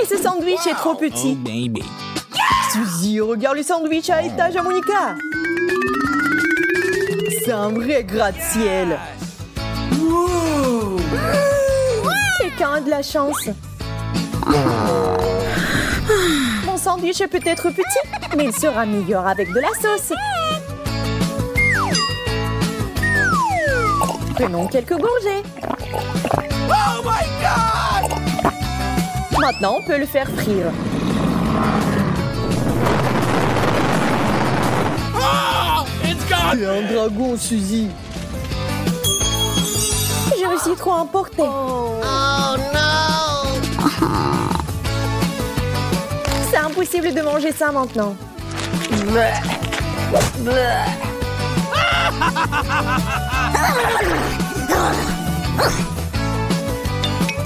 Et ce sandwich est trop petit. Suzy, regarde le sandwich à étage à Monica. C'est un vrai gratte-ciel. Quelqu'un a de la chance. Mon sandwich est peut-être petit, mais il sera meilleur avec de la sauce. Prenons quelques gorgées. Oh my God! Maintenant, on peut le faire frire. Oh, it's gone! C'est un dragon, Suzy. J'ai réussi trop à emporter. Oh no! C'est impossible de manger ça maintenant.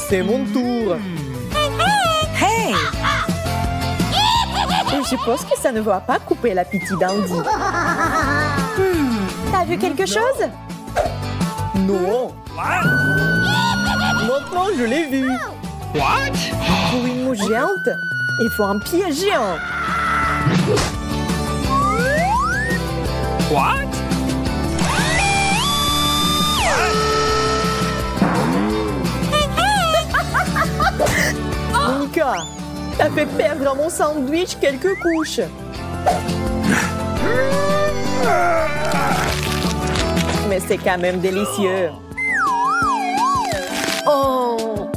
C'est mon tour. Hey! Je pense que ça ne va pas couper l'appétit d'Andy. T'as vu quelque chose? Non. Maintenant, je l'ai vu. What? Pour une mouche géante, il faut un pied géant. What? Monica, t'as fait perdre à mon sandwich quelques couches. Mais c'est quand même délicieux. Oh!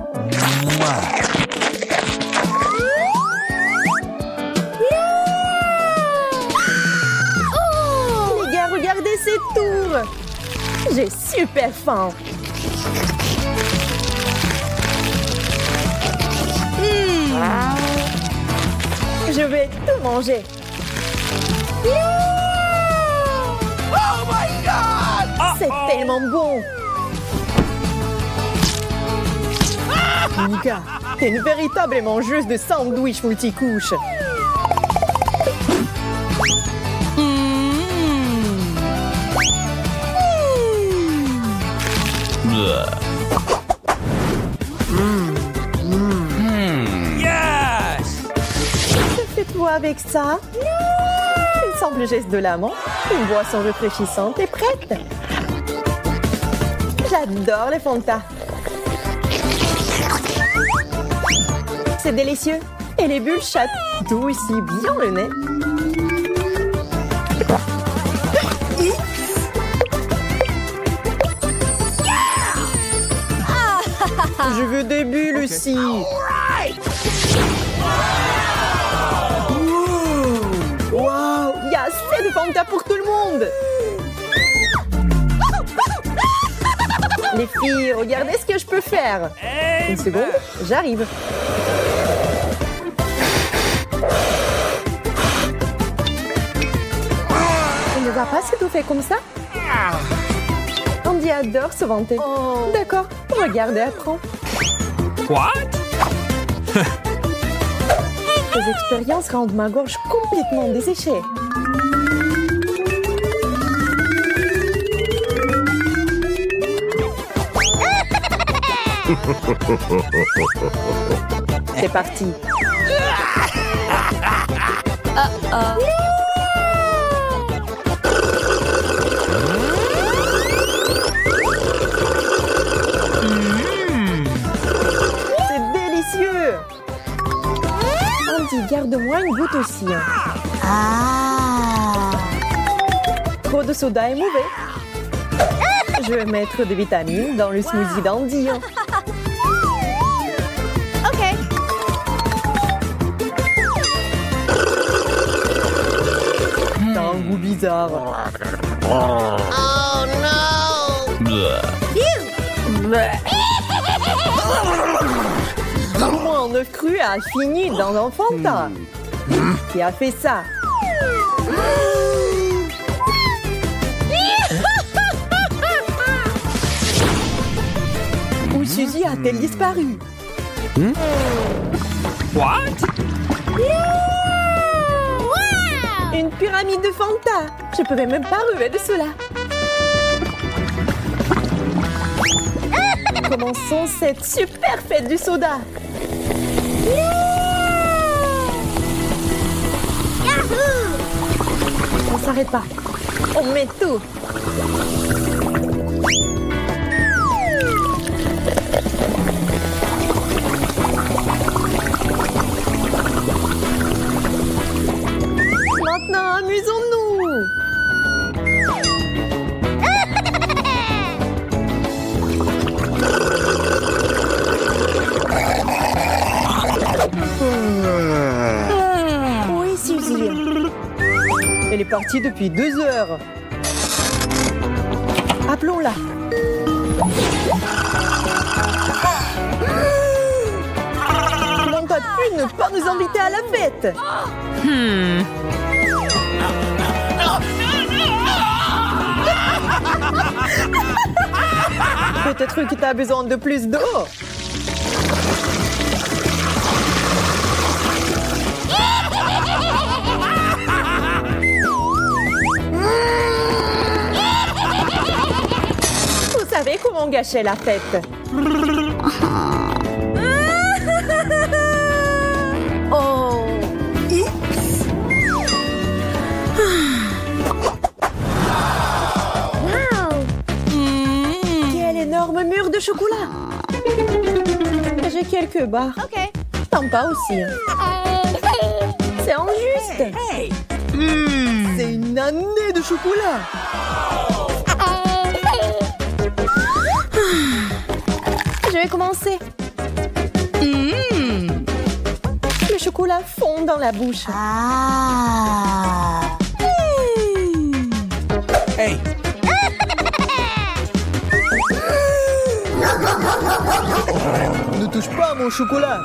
Les gars, regardez ces tours. J'ai super faim. Je vais tout manger. Oh my God! C'est tellement bon. Monica, t'es une véritable mangeuse de sandwich multicouches. Yes! Que fais-toi avec ça? Il semble geste de l'amant. Une boisson rafraîchissante est prête. J'adore les Fanta. C'est délicieux. Et les bulles chatouillent aussi bien le nez. Je veux des bulles aussi. Wow, il y a assez de Fanta pour tout le monde. Les filles, regardez ce que je peux faire. Une seconde, j'arrive. Il ne va pas s'étouffer comme ça? Andy adore se vanter. D'accord, regardez, apprends. What? Ces expériences rendent ma gorge complètement desséchée. C'est parti. C'est délicieux. Andy, garde-moi une goutte aussi. Trop de soda est mauvais. Je vais mettre des vitamines dans le smoothie d'Andy. Ok. T'as un goût bizarre. Oh no! Comment un œuf cru a fini dans un Fanta? Qui a fait ça? Où Suzy a-t-elle disparu? What? Une pyramide de Fanta. Je pouvais même pas rêver de cela. Commençons cette super fête du soda. On s'arrête pas. On met tout. Maintenant, amusons-nous. Oui, Suzy. Elle est partie depuis 2 heures. Appelons-la. Comment t'as pu ne pas nous inviter à la fête? Peut-être que t'as besoin de plus d'eau. Vous savez comment gâcher la fête? Oh! Quel énorme mur de chocolat! J'ai quelques barres. OK. T'en pas aussi. C'est injuste. C'est une année de chocolat. Je vais commencer. Le chocolat fond dans la bouche. Hey. Ne touche pas à mon chocolat.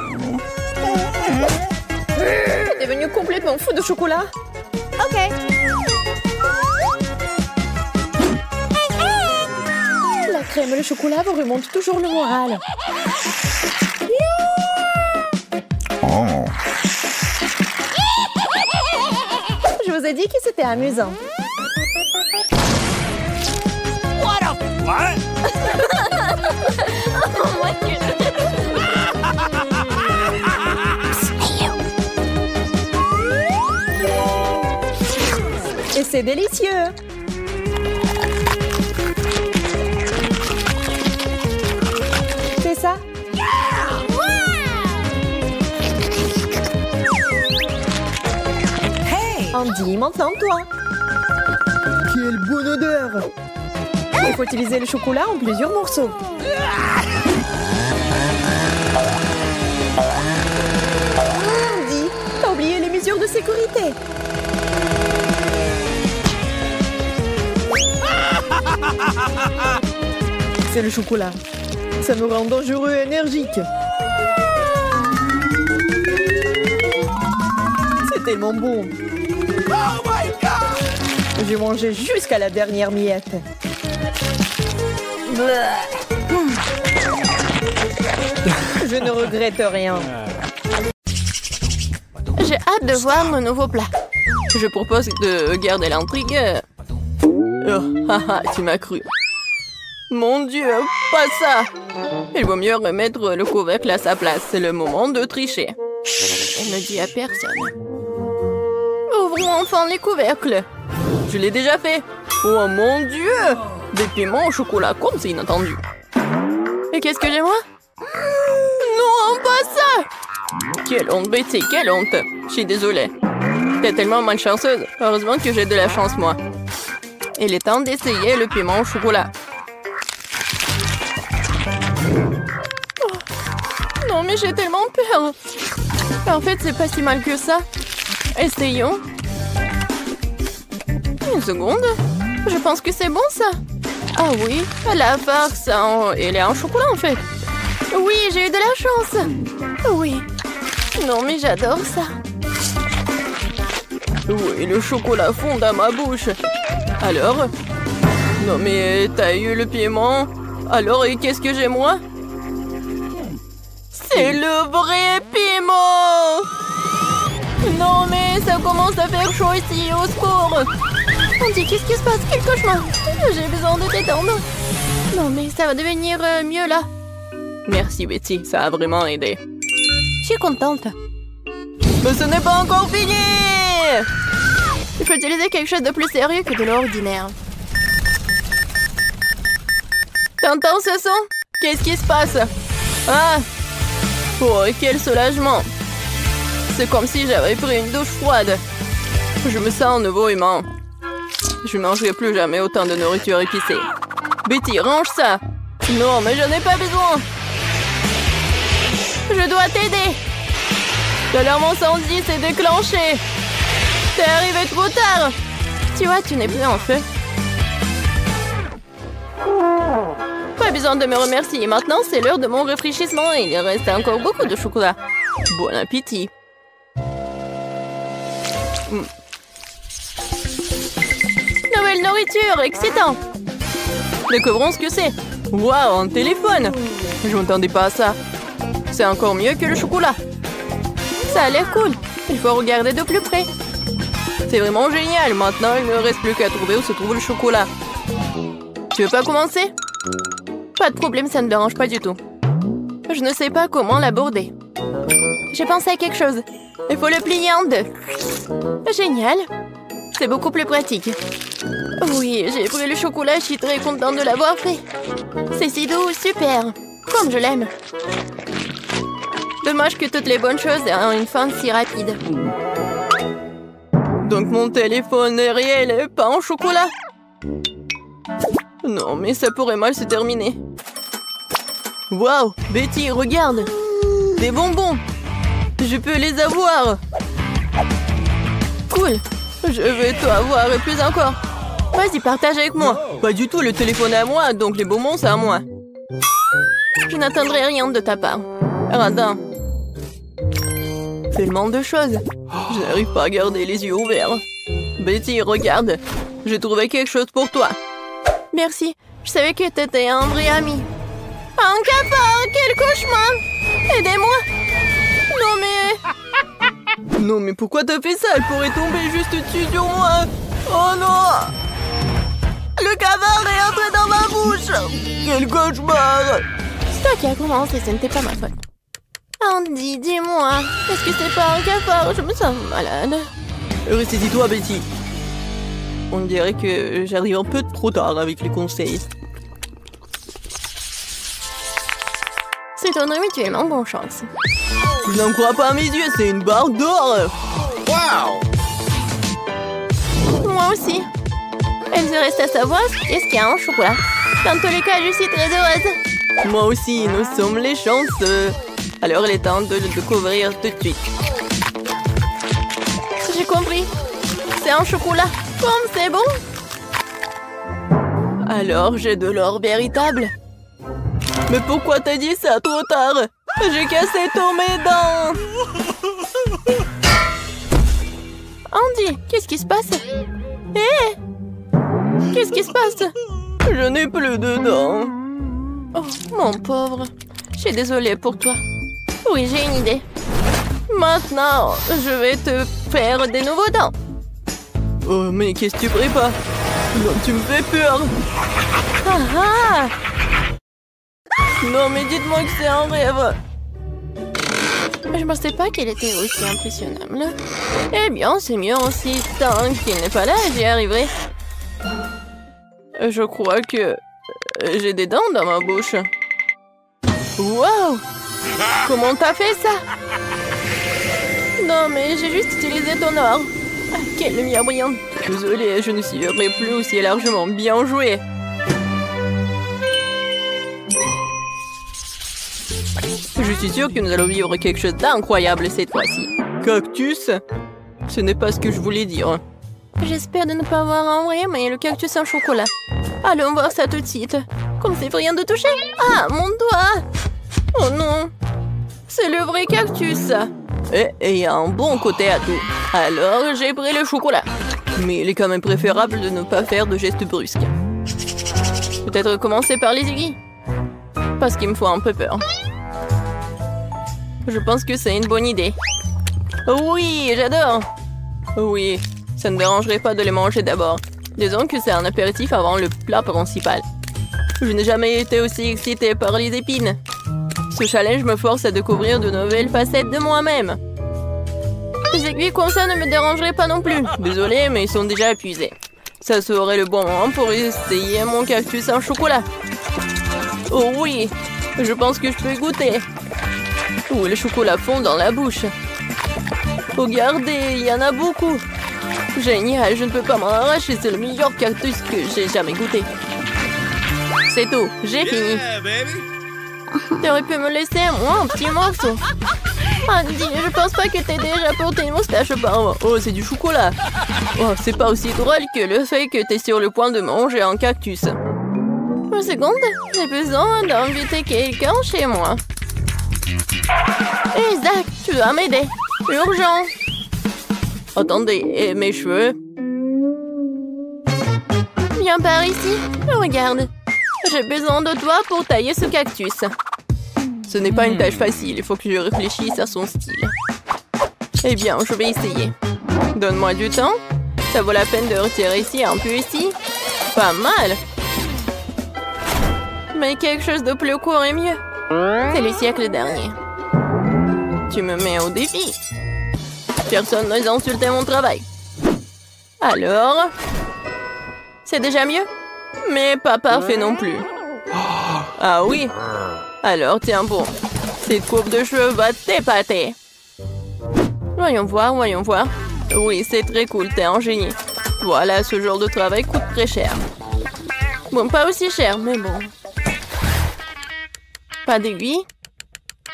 T'es devenu complètement fou de chocolat. OK. La crème et le chocolat vous remontent toujours le moral. Je vous ai dit que c'était amusant. What? Et c'est délicieux. C'est ça? Andy, maintenant toi. Quelle bonne odeur. Il faut utiliser le chocolat en plusieurs morceaux. Andy, t'as oublié les mesures de sécurité. C'est le chocolat. Ça me rend dangereux et énergique. C'est tellement bon. Oh my God! J'ai mangé jusqu'à la dernière miette. Je ne regrette rien. J'ai hâte de voir mon nouveau plat. Je propose de garder l'intrigue. Oh, haha, tu m'as cru. Mon Dieu, pas ça! Il vaut mieux remettre le couvercle à sa place. C'est le moment de tricher. On ne dit à personne. Ouvrons enfin les couvercles. Je l'ai déjà fait. Oh mon Dieu! Des piments au chocolat comme c'est inattendu. Et qu'est-ce que j'ai moi? Non, pas ça! Quelle honte, Betty, quelle honte! Je suis désolée. T'es tellement malchanceuse. Heureusement que j'ai de la chance, moi. Il est temps d'essayer le piment au chocolat. Oh. Non, mais j'ai tellement peur. En fait, c'est pas si mal que ça. Essayons. Une seconde. Je pense que c'est bon, ça. Ah oui, la farce, elle est en chocolat, en fait. Oui, j'ai eu de la chance. Oui. Non, mais j'adore ça. Oui, le chocolat fond dans ma bouche. Alors? Non, mais t'as eu le piment. Alors, et qu'est-ce que j'ai, moi? C'est le vrai piment! Non, mais ça commence à faire chaud ici, au secours! Andy, qu'est-ce qui se passe? Quel cauchemar! J'ai besoin de t'étendre. Non, mais ça va devenir mieux, là. Merci, Betty, ça a vraiment aidé. Je suis contente. Mais ce n'est pas encore fini! Il faut utiliser quelque chose de plus sérieux que de l'ordinaire. T'entends ce son? Qu'est-ce qui se passe? Ah! Oh, quel soulagement! C'est comme si j'avais pris une douche froide. Je me sens nouveau humain. Je ne mangerai plus jamais autant de nourriture épicée. Betty, range ça! Non, mais je n'ai pas besoin! Je dois t'aider! L'alarme incendie s'est déclenchée! T'es arrivé trop tard! Tu vois, tu n'es plus en feu. Pas besoin de me remercier. Maintenant, c'est l'heure de mon rafraîchissement et il reste encore beaucoup de chocolat. Bon appétit! Nouvelle nourriture, excitant! Découvrons ce que c'est. Waouh, un téléphone! Je m'attendais pas à ça. C'est encore mieux que le chocolat. Ça a l'air cool. Il faut regarder de plus près. C'est vraiment génial. Maintenant, il ne reste plus qu'à trouver où se trouve le chocolat. Tu veux pas commencer? Pas de problème, ça ne me dérange pas du tout. Je ne sais pas comment l'aborder. J'ai pensé à quelque chose. Il faut le plier en deux. Génial. C'est beaucoup plus pratique. Oui, j'ai pris le chocolat, je suis très contente de l'avoir fait. C'est si doux, super. Comme je l'aime. Dommage que toutes les bonnes choses aient une fin si rapide. Donc mon téléphone est réel et pas en chocolat? Non, mais ça pourrait mal se terminer. Waouh, Betty, regarde. Des bonbons. Je peux les avoir. Cool. Je vais tout avoir et plus encore. Vas-y, partage avec moi. Pas du tout, le téléphone est à moi, donc les bonbons, c'est à moi. Je n'attendrai rien de ta part. Radin. Tellement de choses. Je n'arrive pas à garder les yeux ouverts. Betty, regarde. J'ai trouvé quelque chose pour toi. Merci. Je savais que t'étais un vrai ami. Un cafard, quel cauchemar! Aidez-moi! Non mais pourquoi t'as fait ça? Elle pourrait tomber juste dessus sur moi. Oh non! Le cafard est entré dans ma bouche! Quel cauchemar! C'est toi qui as commencé, ce n'était pas ma faute. Andy, dis-moi, est-ce que c'est pas un cafard? Je me sens malade. Ressaisis-toi, Betty. On dirait que j'arrive un peu trop tard avec les conseils. C'est ton mutuellement bonne chance. Je n'en crois pas à mes yeux, c'est une barre d'or. Wow! Moi aussi. Il se reste à savoir qu'est-ce qu'il y a en chocolat. Dans tous les cas, je suis très heureuse. Moi aussi, nous sommes les chanceux. Alors il est temps de le découvrir tout de suite. J'ai compris. C'est un chocolat. Comme c'est bon. Alors j'ai de l'or véritable. Mais pourquoi t'as dit ça trop tard? J'ai cassé tous mes dents. Andy, qu'est-ce qui se passe? Hé! Qu'est-ce qui se passe? Je n'ai plus de dents. Oh, mon pauvre. Je suis désolée pour toi. Oui, j'ai une idée. Maintenant, je vais te faire des nouveaux dents. Oh, mais qu'est-ce que tu prépares? Non, tu me fais peur. Ah ah! Non, mais dites-moi que c'est un rêve. Je ne pensais pas qu'elle était aussi impressionnable. Eh bien, c'est mieux aussi. Tant qu'il n'est pas là, j'y arriverai. Je crois que j'ai des dents dans ma bouche. Wow! Comment t'as fait ça? Non, mais j'ai juste utilisé ton or. Ah, quelle lumière brillante. Désolée, je ne suivrai plus aussi largement. Bien joué. Je suis sûre que nous allons vivre quelque chose d'incroyable cette fois-ci. Cactus? Ce n'est pas ce que je voulais dire. J'espère de ne pas avoir en vrai, mais le cactus en chocolat. Allons voir ça tout de suite. Comme c'est rien de toucher. Ah, mon doigt! Oh non! C'est le vrai cactus. Et il y a un bon côté à tout. Alors, j'ai pris le chocolat. Mais il est quand même préférable de ne pas faire de gestes brusques. Peut-être commencer par les aiguilles. Parce qu'il me faut un peu peur. Je pense que c'est une bonne idée. Oui, j'adore. Oui, ça ne dérangerait pas de les manger d'abord. Disons que c'est un apéritif avant le plat principal. Je n'ai jamais été aussi excitée par les épines. Ce challenge me force à découvrir de nouvelles facettes de moi-même. Les aiguilles comme ça ne me dérangeraient pas non plus. Désolée, mais ils sont déjà épuisés. Ça serait le bon moment pour essayer mon cactus en chocolat. Oh oui, je pense que je peux goûter. Oh, le chocolat fond dans la bouche. Regardez, il y en a beaucoup. Génial, je ne peux pas m'en arracher. C'est le meilleur cactus que j'ai jamais goûté. C'est tout, j'ai fini. Yeah, baby. T'aurais pu me laisser moi un petit morceau. Andy, je pense pas que t'aies déjà porté une moustache auparavant. Oh, c'est du chocolat. Oh, c'est pas aussi drôle que le fait que t'es sur le point de manger un cactus. Une seconde, j'ai besoin d'inviter quelqu'un chez moi. Hé, Zach, tu dois m'aider. Urgent. Attendez, et mes cheveux? Viens par ici. Regarde. J'ai besoin de toi pour tailler ce cactus. Ce n'est pas une tâche facile, il faut que je réfléchisse à son style. Eh bien, je vais essayer. Donne-moi du temps. Ça vaut la peine de retirer ici, un peu ici. Pas mal. Mais quelque chose de plus court est mieux. C'est le siècle dernier. Tu me mets au défi. Personne n'ose insulter mon travail. Alors? C'est déjà mieux? Mais pas parfait non plus. Ah oui? Alors tiens bon. Cette coupe de cheveux va t'épater. Voyons voir, voyons voir. Oui, c'est très cool, t'es un génie. Voilà, ce genre de travail coûte très cher. Bon, pas aussi cher, mais bon. Pas d'aiguille?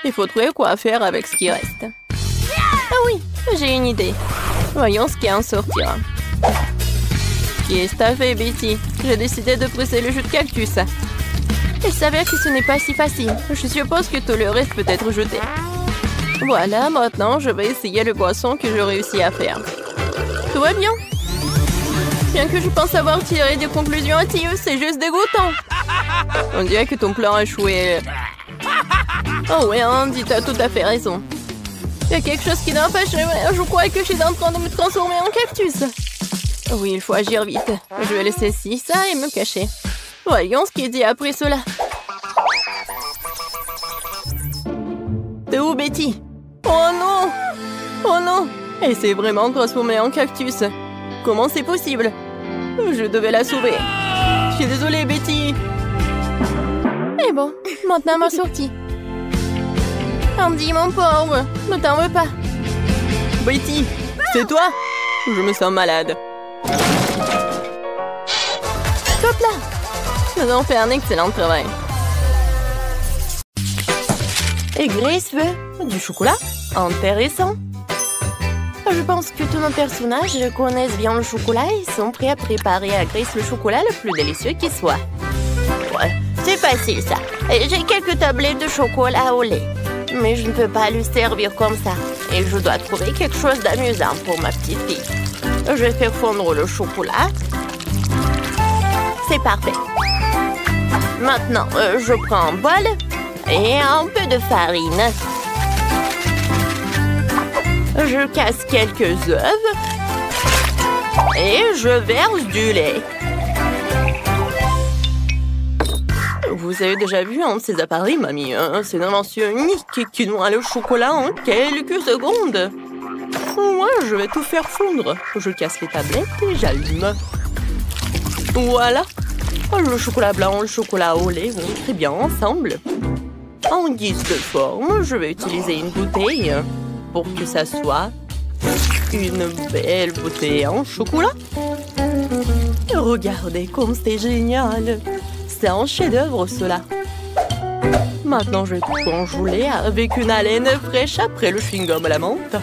Il faut trouver quoi faire avec ce qui reste. Ah oui, j'ai une idée. Voyons ce qui en sortira. Qu'est-ce que t'as fait, Betty? J'ai décidé de presser le jus de cactus. Il s'avère que ce n'est pas si facile. Je suppose que tout le reste peut être jeté. Voilà, maintenant, je vais essayer le boisson que je réussis à faire. Tout va bien? Bien que je pense avoir tiré des conclusions hâtives, c'est juste dégoûtant. On dirait que ton plan a échoué. Oh ouais, Andy, t'as tout à fait raison. Il y a quelque chose qui n'a pas changé. Je crois que je suis en train de me transformer en cactus. Oui, il faut agir vite. Je vais laisser ci, ça et me cacher. Voyons ce qui est dit après cela. T'es où, Betty? Oh non! Oh non! Elle s'est vraiment transformée en cactus. Comment c'est possible? Je devais la sauver. Je suis désolée, Betty. Et bon, maintenant ma sortie. Andy, mon pauvre, ne t'en veux pas. Betty, c'est toi? Je me sens malade. Hop là! Nous avons fait un excellent travail. Et Grace veut du chocolat? Intéressant. Je pense que tous nos personnages connaissent bien le chocolat et sont prêts à préparer à Grace le chocolat le plus délicieux qui soit. Ouais, c'est facile ça. J'ai quelques tablettes de chocolat au lait. Mais je ne peux pas lui servir comme ça. Et je dois trouver quelque chose d'amusant pour ma petite fille. Je vais faire fondre le chocolat. C'est parfait. Maintenant, je prends un bol et un peu de farine. Je casse quelques œufs et je verse du lait. Vous avez déjà vu un de ces appareils, mamie? C'est une invention unique qui noie le chocolat en quelques secondes. Moi, je vais tout faire fondre. Je casse les tablettes et j'allume. Voilà. Le chocolat blanc, le chocolat au lait vont très bien ensemble. En guise de forme, je vais utiliser une bouteille pour que ça soit une belle bouteille en chocolat. Regardez comme c'est génial. C'est un chef-d'œuvre, cela. Maintenant, je vais tout enjouler avec une haleine fraîche après le chewing-gum à la menthe.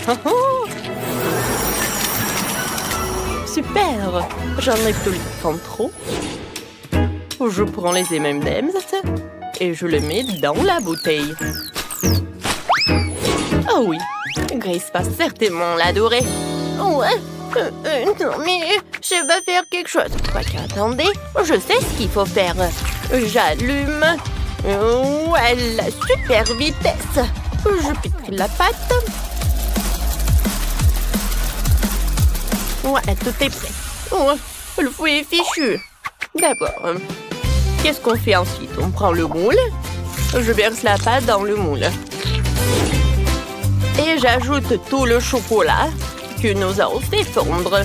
Super! J'enlève tout le temps trop. Je prends les M&M's et je les mets dans la bouteille. Oh oui, Grace va certainement l'adorer. Ouais, non mais je vais faire quelque chose. Attendez, je sais ce qu'il faut faire. J'allume. Ouais, la super vitesse. Je pétris la pâte. Ouais, tout est prêt. Oh, le fouet est fichu. D'abord, qu'est-ce qu'on fait ensuite? On prend le moule. Je verse la pâte dans le moule. Et j'ajoute tout le chocolat que nous avons fait fondre.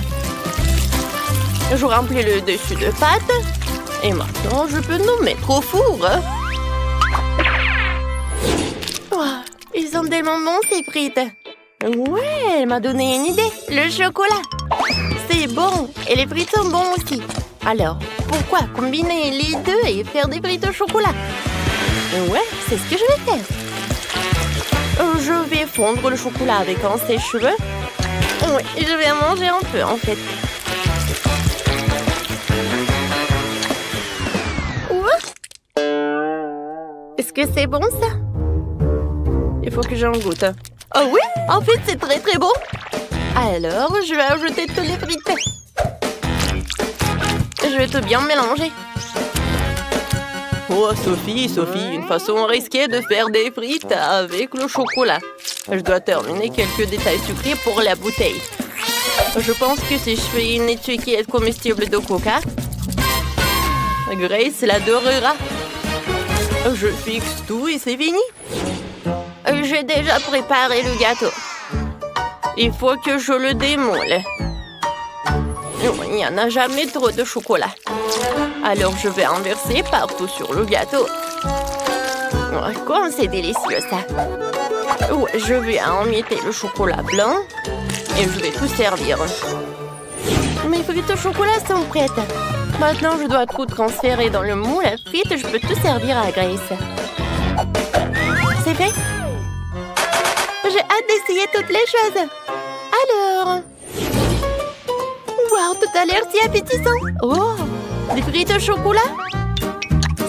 Je remplis le dessus de pâte. Et maintenant, je peux nous mettre au four. Oh, ils sont tellement bons, ces frites. Ouais, elle m'a donné une idée. Le chocolat. C'est bon. Et les frites sont bons aussi. Alors, pourquoi combiner les deux et faire des frites au chocolat? Ouais, c'est ce que je vais faire. Je vais fondre le chocolat avec un sèche-cheveux. Oui, je vais en manger un peu, en fait. Est-ce que c'est bon, ça? Il faut que j'en goûte. Oh oui, en fait, c'est très très bon. Alors, je vais ajouter tous les frites. Je vais tout bien mélanger. Oh, Sophie, une façon risquée de faire des frites avec le chocolat. Je dois terminer quelques détails sucrés pour la bouteille. Je pense que si je fais une étiquette comestible de coca, Grace l'adorera. Je fixe tout et c'est fini. J'ai déjà préparé le gâteau. Il faut que je le démoule. Il n'y en a jamais trop de chocolat. Alors je vais en verser partout sur le gâteau. Oh, comme c'est délicieux ça. Ouais, je vais emietter le chocolat blanc et je vais tout servir. Mes frites au chocolat sont prêtes. Maintenant, je dois tout transférer dans le moule à frites. Je peux tout servir à Grace. C'est fait? J'ai hâte d'essayer toutes les choses. Alors... Wow, tout a l'air si appétissant. Oh, des frites au chocolat?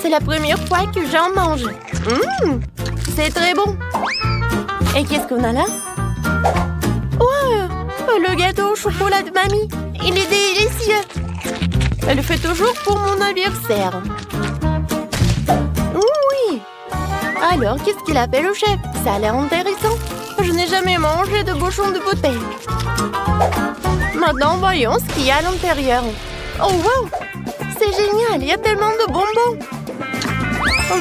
C'est la première fois que j'en mange. C'est très bon. Et qu'est-ce qu'on a là? Oh, le gâteau au chocolat de mamie. Il est délicieux. Elle le fait toujours pour mon anniversaire. Oui. Alors, qu'est-ce qu'il a fait le chef? Ça a l'air intéressant. Je n'ai jamais mangé de bouchon de bouteille. Maintenant, voyons ce qu'il y a à l'intérieur. Oh, wow! C'est génial, il y a tellement de bonbons.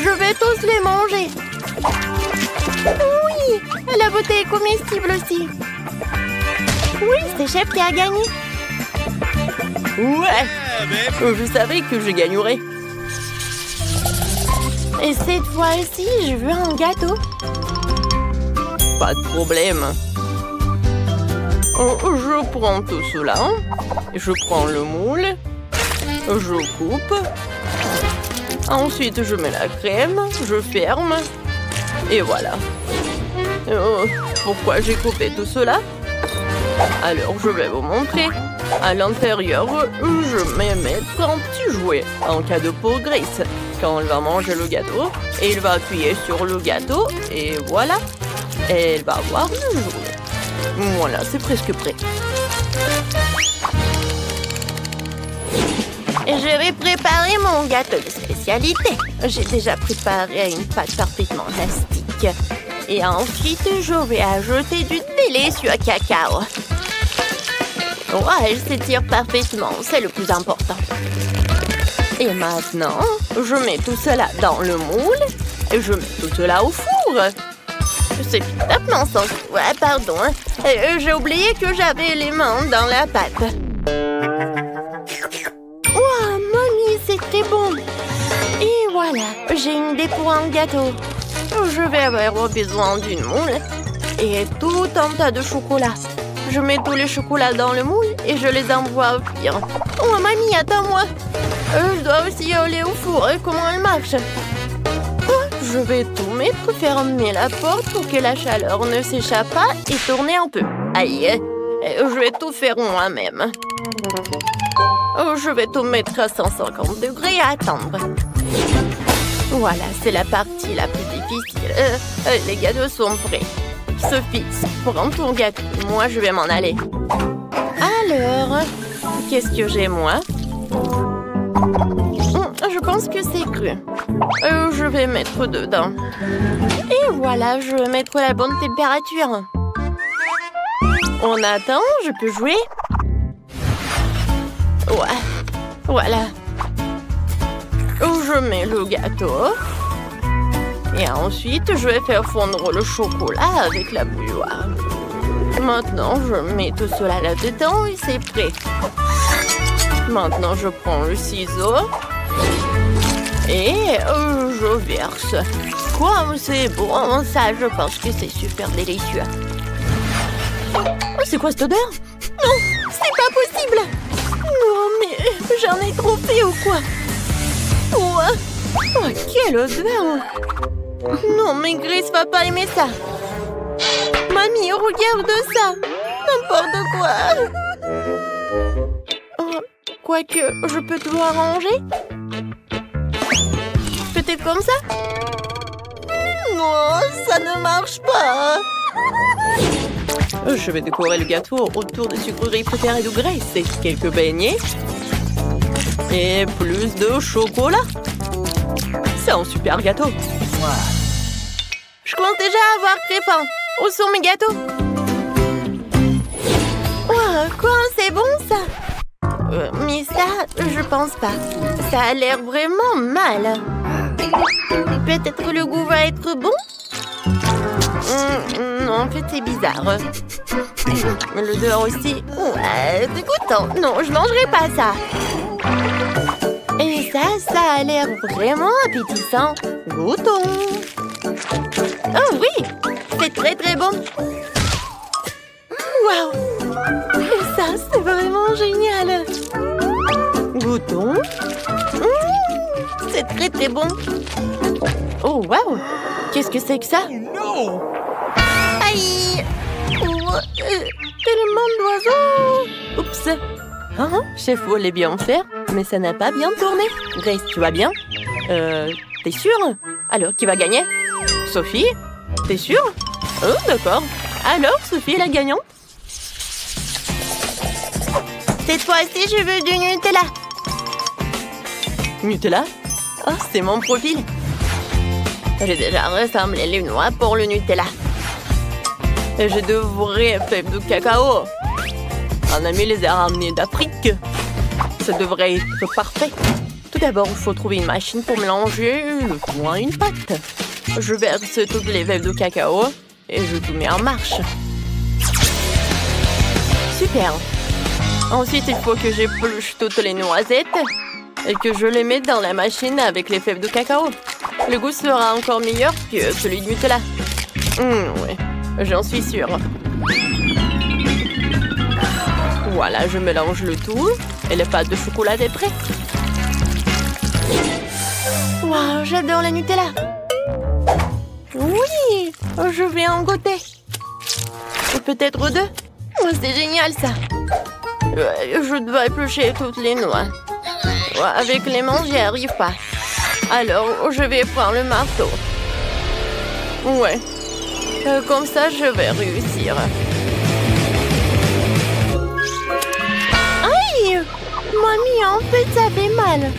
Je vais tous les manger. Oui, la bouteille est comestible aussi. Oui, c'est chef qui a gagné. Ouais, je savais que je gagnerais. Et cette fois-ci, je veux un gâteau. Pas de problème. Je prends tout cela. Je prends le moule. Je coupe. Ensuite, je mets la crème. Je ferme. Et voilà. Pourquoi j'ai coupé tout cela? Alors, je vais vous montrer. À l'intérieur, je vais mettre un petit jouet, un cadeau pour Grace. Quand elle va manger le gâteau, elle va appuyer sur le gâteau et voilà. Elle va avoir le jouet. Voilà, c'est presque prêt. Je vais préparer mon gâteau de spécialité. J'ai déjà préparé une pâte parfaitement élastique. Et ensuite, je vais ajouter du délicieux cacao. Ouais, elle s'étire parfaitement, c'est le plus important. Et maintenant, je mets tout cela dans le moule et je mets tout cela au four. C'est complètement sans... Ouais, pardon. J'ai oublié que j'avais les mains dans la pâte. Wow, mamie, c'est très bon. Et voilà, j'ai une idée pour un gâteau. Je vais avoir besoin d'une moule et tout un tas de chocolat. Je mets tous les chocolats dans le moule et je les envoie cuire. Oh, mamie, attends-moi. Je dois aussi aller au four. Comment elle marche? Je vais tout mettre, fermer la porte pour que la chaleur ne s'échappe pas et tourner un peu. Aïe, je vais tout faire moi-même. Je vais tout mettre à 150 degrés et attendre. Voilà, c'est la partie la plus difficile. Les gâteaux sont prêts. Sophie, prends ton gâteau. Moi, je vais m'en aller. Alors, qu'est-ce que j'ai, moi? Je pense que c'est cru. Je vais mettre dedans. Et voilà, je vais mettre la bonne température. On attend, je peux jouer? Ouais, voilà. Je mets le gâteau. Et ensuite, je vais faire fondre le chocolat avec la bouilloire. Maintenant, je mets tout cela là-dedans et c'est prêt. Maintenant, je prends le ciseau et je verse. Quoi, c'est bon, ça, je pense que c'est super délicieux. C'est quoi cette odeur? Non, c'est pas possible. Non, mais j'en ai trop fait ou quoi? Oh, quelle odeur! Non, mais Grace va pas aimer ça. Mamie, regarde ça. N'importe quoi. Oh, quoique, je peux tout arranger. Peut-être comme ça? Non, ça ne marche pas. Je vais décorer le gâteau autour des sucreries préférées de Grace. Et quelques beignets. Et plus de chocolat. C'est un super gâteau. Je commence déjà à avoir très faim. Où sont mes gâteaux? Oh, quoi, c'est bon ça? Mais ça, je pense pas. Ça a l'air vraiment mal. Peut-être que le goût va être bon? Non, en fait, c'est bizarre. L'odeur aussi. Dégoûtant. Non, je mangerai pas ça. Et ça a l'air vraiment appétissant. Goûtons. Oh oui, c'est très très bon. Waouh, ça c'est vraiment génial. Goûtons. C'est très très bon. Oh waouh, qu'est-ce que c'est que ça? Aïe. Tellement d'oiseaux. Oups. Chef voulait bien faire, mais ça n'a pas bien tourné. Grace, tu vas bien? T'es sûre? Alors, qui va gagner? Sophie? T'es sûre? Oh, d'accord. Alors, Sophie est la gagnante? Cette fois-ci, je veux du Nutella. Nutella? Oh, c'est mon profil. J'ai déjà rassemblé les noix pour le Nutella. Et j'ai de vraies fèves de cacao. Un ami les a ramenées d'Afrique. Ça devrait être parfait. Tout d'abord, il faut trouver une machine pour mélanger le tout à une pâte. Je verse toutes les fèves de cacao et je tout mets en marche. Super. Ensuite, il faut que j'épluche toutes les noisettes et que je les mette dans la machine avec les fèves de cacao. Le goût sera encore meilleur que celui du Nutella. Oui, j'en suis sûre. Voilà, je mélange le tout et la pâte de chocolat est prête. Waouh, j'adore la Nutella. Oui, je vais en goûter. Peut-être deux. Oh, c'est génial ça. Je dois éplucher toutes les noix. Avec les mains, j'y arrive pas. Alors, je vais prendre le marteau. Ouais. Comme ça, je vais réussir. Aïe! Mamie, en fait, ça fait mal.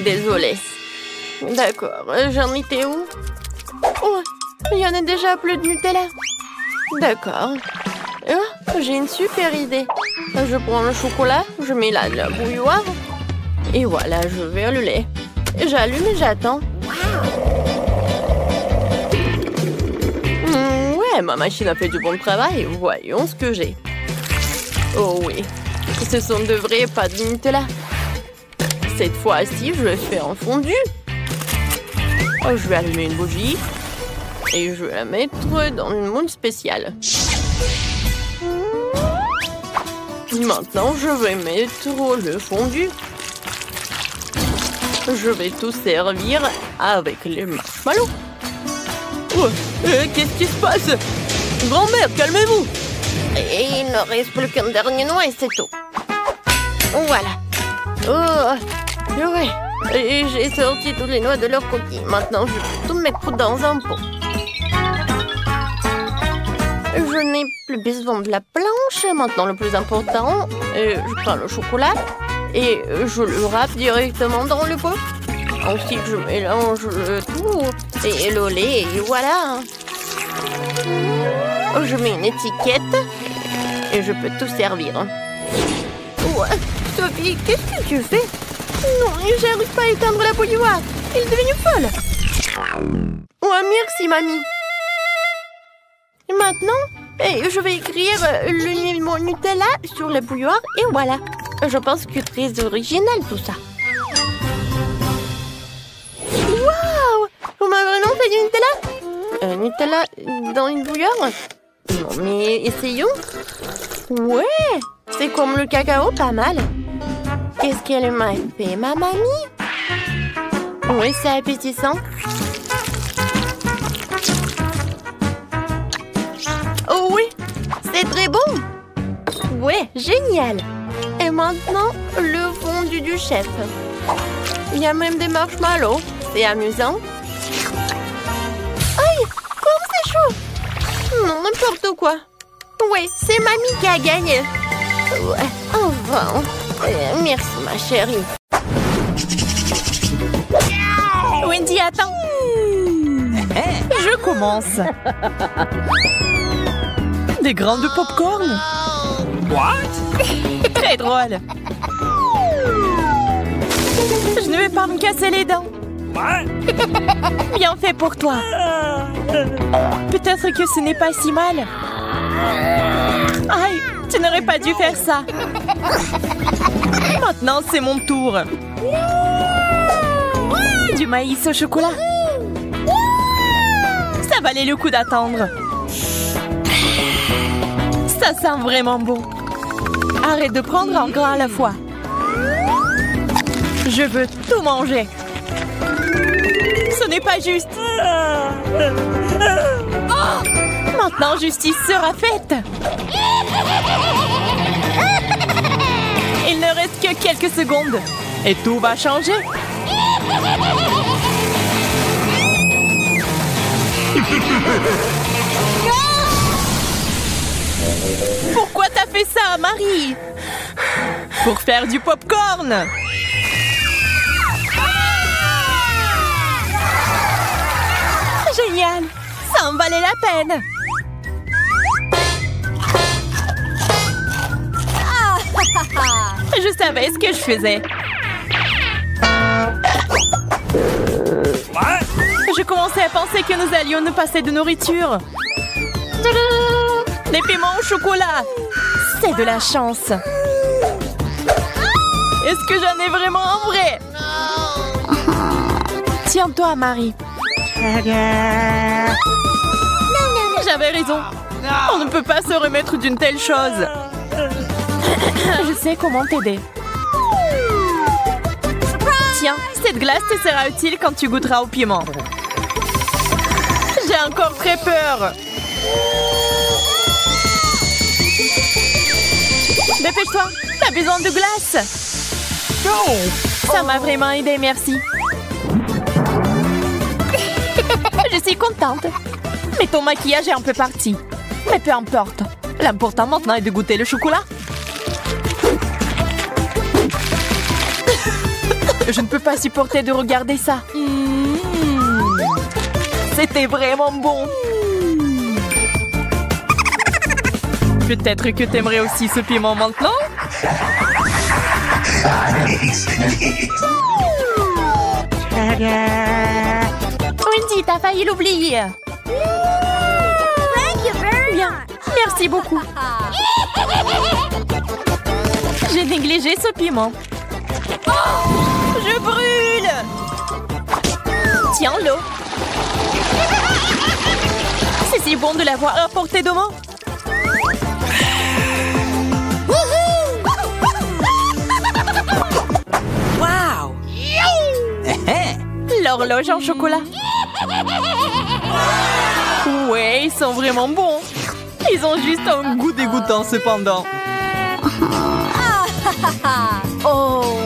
Désolée. D'accord, j'en étais où? Oh, il y en a déjà plus de Nutella. D'accord. Oh, j'ai une super idée. Je prends le chocolat, je mets là de la bouilloire. Et voilà, je verse le lait. J'allume et j'attends. Ouais, ma machine a fait du bon travail. Voyons ce que j'ai. Oh oui, ce sont de vraies pâtes de Nutella. Cette fois-ci, je vais faire un fondu. Oh, je vais allumer une bougie. Et je vais la mettre dans une moule spéciale. Maintenant, je vais mettre le fondu. Je vais tout servir avec les marshmallows. Oh, qu'est-ce qui se passe? Grand-mère, calmez-vous. Et il ne reste plus qu'un dernier noix et c'est tout. Voilà. Oh, ouais. Et j'ai sorti toutes les noix de leur coquille. Maintenant, je vais tout mettre dans un pot. Je n'ai plus besoin de la planche. Maintenant, le plus important, je prends le chocolat et je le râpe directement dans le pot. Ensuite, je mélange le tout et le lait et voilà. Je mets une étiquette et je peux tout servir. Ouais, Sophie, qu'est-ce que tu fais? Non, j'arrive pas à éteindre la bouilloire. Elle est devenue folle. Ouais, merci, mamie. Et maintenant, Et je vais écrire le mot Nutella sur le bouilloire et voilà. Je pense que très original tout ça. Waouh! Vous m'avez vraiment fait du Nutella? Nutella dans une bouilloire? Non, mais essayons. Ouais, c'est comme le cacao, pas mal. Qu'est-ce qu'elle m'a fait, ma mamie? Oui, c'est appétissant. Oh oui, c'est très bon. Ouais, génial. Et maintenant, le fondu du chef. Il y a même des marshmallows. C'est amusant. Aïe, comme c'est chaud. Non, n'importe quoi. Ouais, c'est mamie qui a gagné. Ouais, enfin. Merci, ma chérie. Wendy, attends. Je commence. Des grains de popcorn. What? Très drôle. Je ne vais pas me casser les dents. What? Bien fait pour toi. Peut-être que ce n'est pas si mal. Aïe, tu n'aurais pas dû faire ça. Maintenant, c'est mon tour. Du maïs au chocolat. Ça valait le coup d'attendre. Ça sent vraiment bon. Arrête de prendre un grain à la fois. Je veux tout manger. Ce n'est pas juste. Maintenant, justice sera faite. Il ne reste que quelques secondes. Et tout va changer. Pourquoi t'as fait ça, Marie? Pour faire du popcorn. Génial. Ça en valait la peine. Je savais ce que je faisais. What? Je commençais à penser que nous allions nous passer de nourriture. Des piments au chocolat. C'est de la chance. Est-ce que j'en ai vraiment un vrai? Tiens-toi, Marie. J'avais raison. On ne peut pas se remettre d'une telle chose. Je sais comment t'aider. Tiens, cette glace te sera utile quand tu goûteras au piment. J'ai encore très peur. Dépêche-toi, t'as besoin de glace. Ça m'a vraiment aidé, merci. Je suis contente. Mais ton maquillage est un peu parti. Mais peu importe. L'important maintenant est de goûter le chocolat. Je ne peux pas supporter de regarder ça. C'était vraiment bon. Peut-être que t'aimerais aussi ce piment maintenant? Wendy, t'as failli l'oublier. Bien, merci beaucoup. J'ai négligé ce piment. Je brûle! Tiens, l'eau. C'est si bon de l'avoir à portée de main. Wow! L'horloge en chocolat. Ouais, ils sont vraiment bons. Ils ont juste un goût dégoûtant cependant. Oh!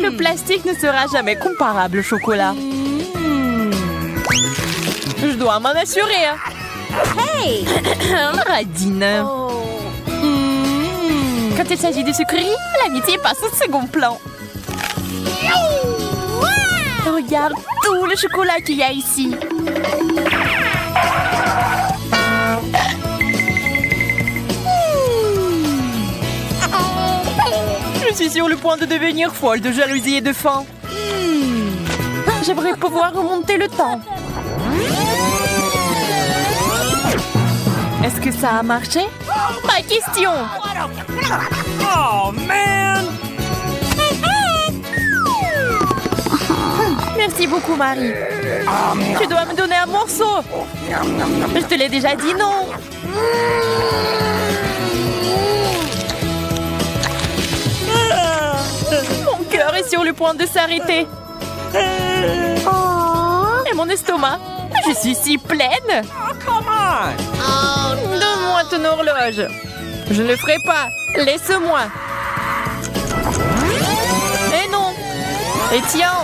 Le plastique ne sera jamais comparable au chocolat. Je dois m'en assurer. Hey! Radine. Quand il s'agit de sucreries, l'amitié passe au second plan. Regarde tout le chocolat qu'il y a ici. Je suis sur le point de devenir folle de jalousie et de faim. J'aimerais pouvoir remonter le temps. Est-ce que ça a marché? Pas question! Oh, man! Merci beaucoup, Marie. Tu dois me donner un morceau. Je te l'ai déjà dit, non? Mon cœur est sur le point de s'arrêter. Et mon estomac. Je suis si pleine. Oh, come on! Donne-moi ton horloge. Je ne le ferai pas. Laisse-moi. Et non. Et tiens.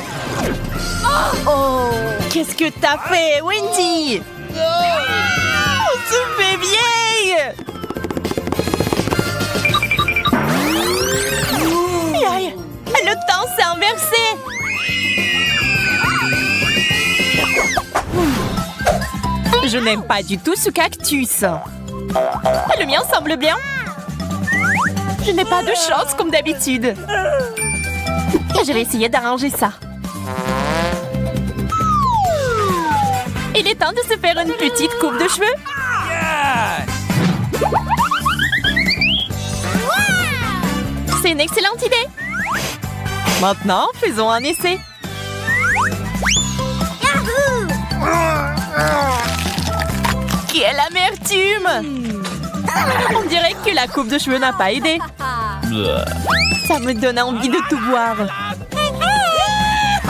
Oh, qu'est-ce que t'as fait, Wendy? On se fait vieille. Aïe, le temps s'est inversé. Je n'aime pas du tout ce cactus. Le mien semble bien. Je n'ai pas de chance comme d'habitude. Je vais essayer d'arranger ça. Il est temps de se faire une petite coupe de cheveux. Yes! C'est une excellente idée. Maintenant, faisons un essai. Quelle amertume! On dirait que la coupe de cheveux n'a pas aidé. Ça me donne envie de tout boire.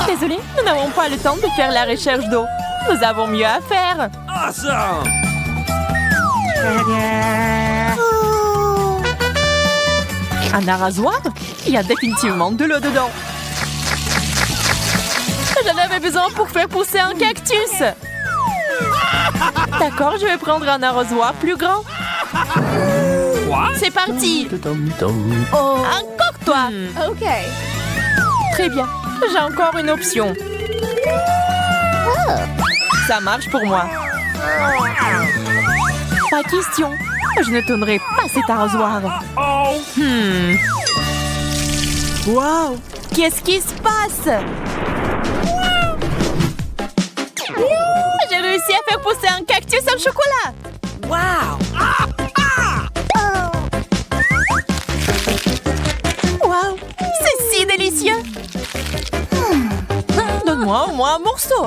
Désolée, nous n'avons pas le temps de faire la recherche d'eau. Nous avons mieux à faire. Awesome! Un arrosoir? Il y a définitivement de l'eau dedans. J'en avais besoin pour faire pousser un cactus. D'accord, je vais prendre un arrosoir plus grand. What? C'est parti. Encore toi. OK. Très bien. J'ai encore une option. Ça marche pour moi. Pas question. Je ne tournerai pas cet arrosoir. Oh! Wow! Qu'est-ce qui se passe? J'ai réussi à faire pousser un cactus au chocolat. Wow! Wow! C'est si délicieux. Donne-moi au moins un morceau.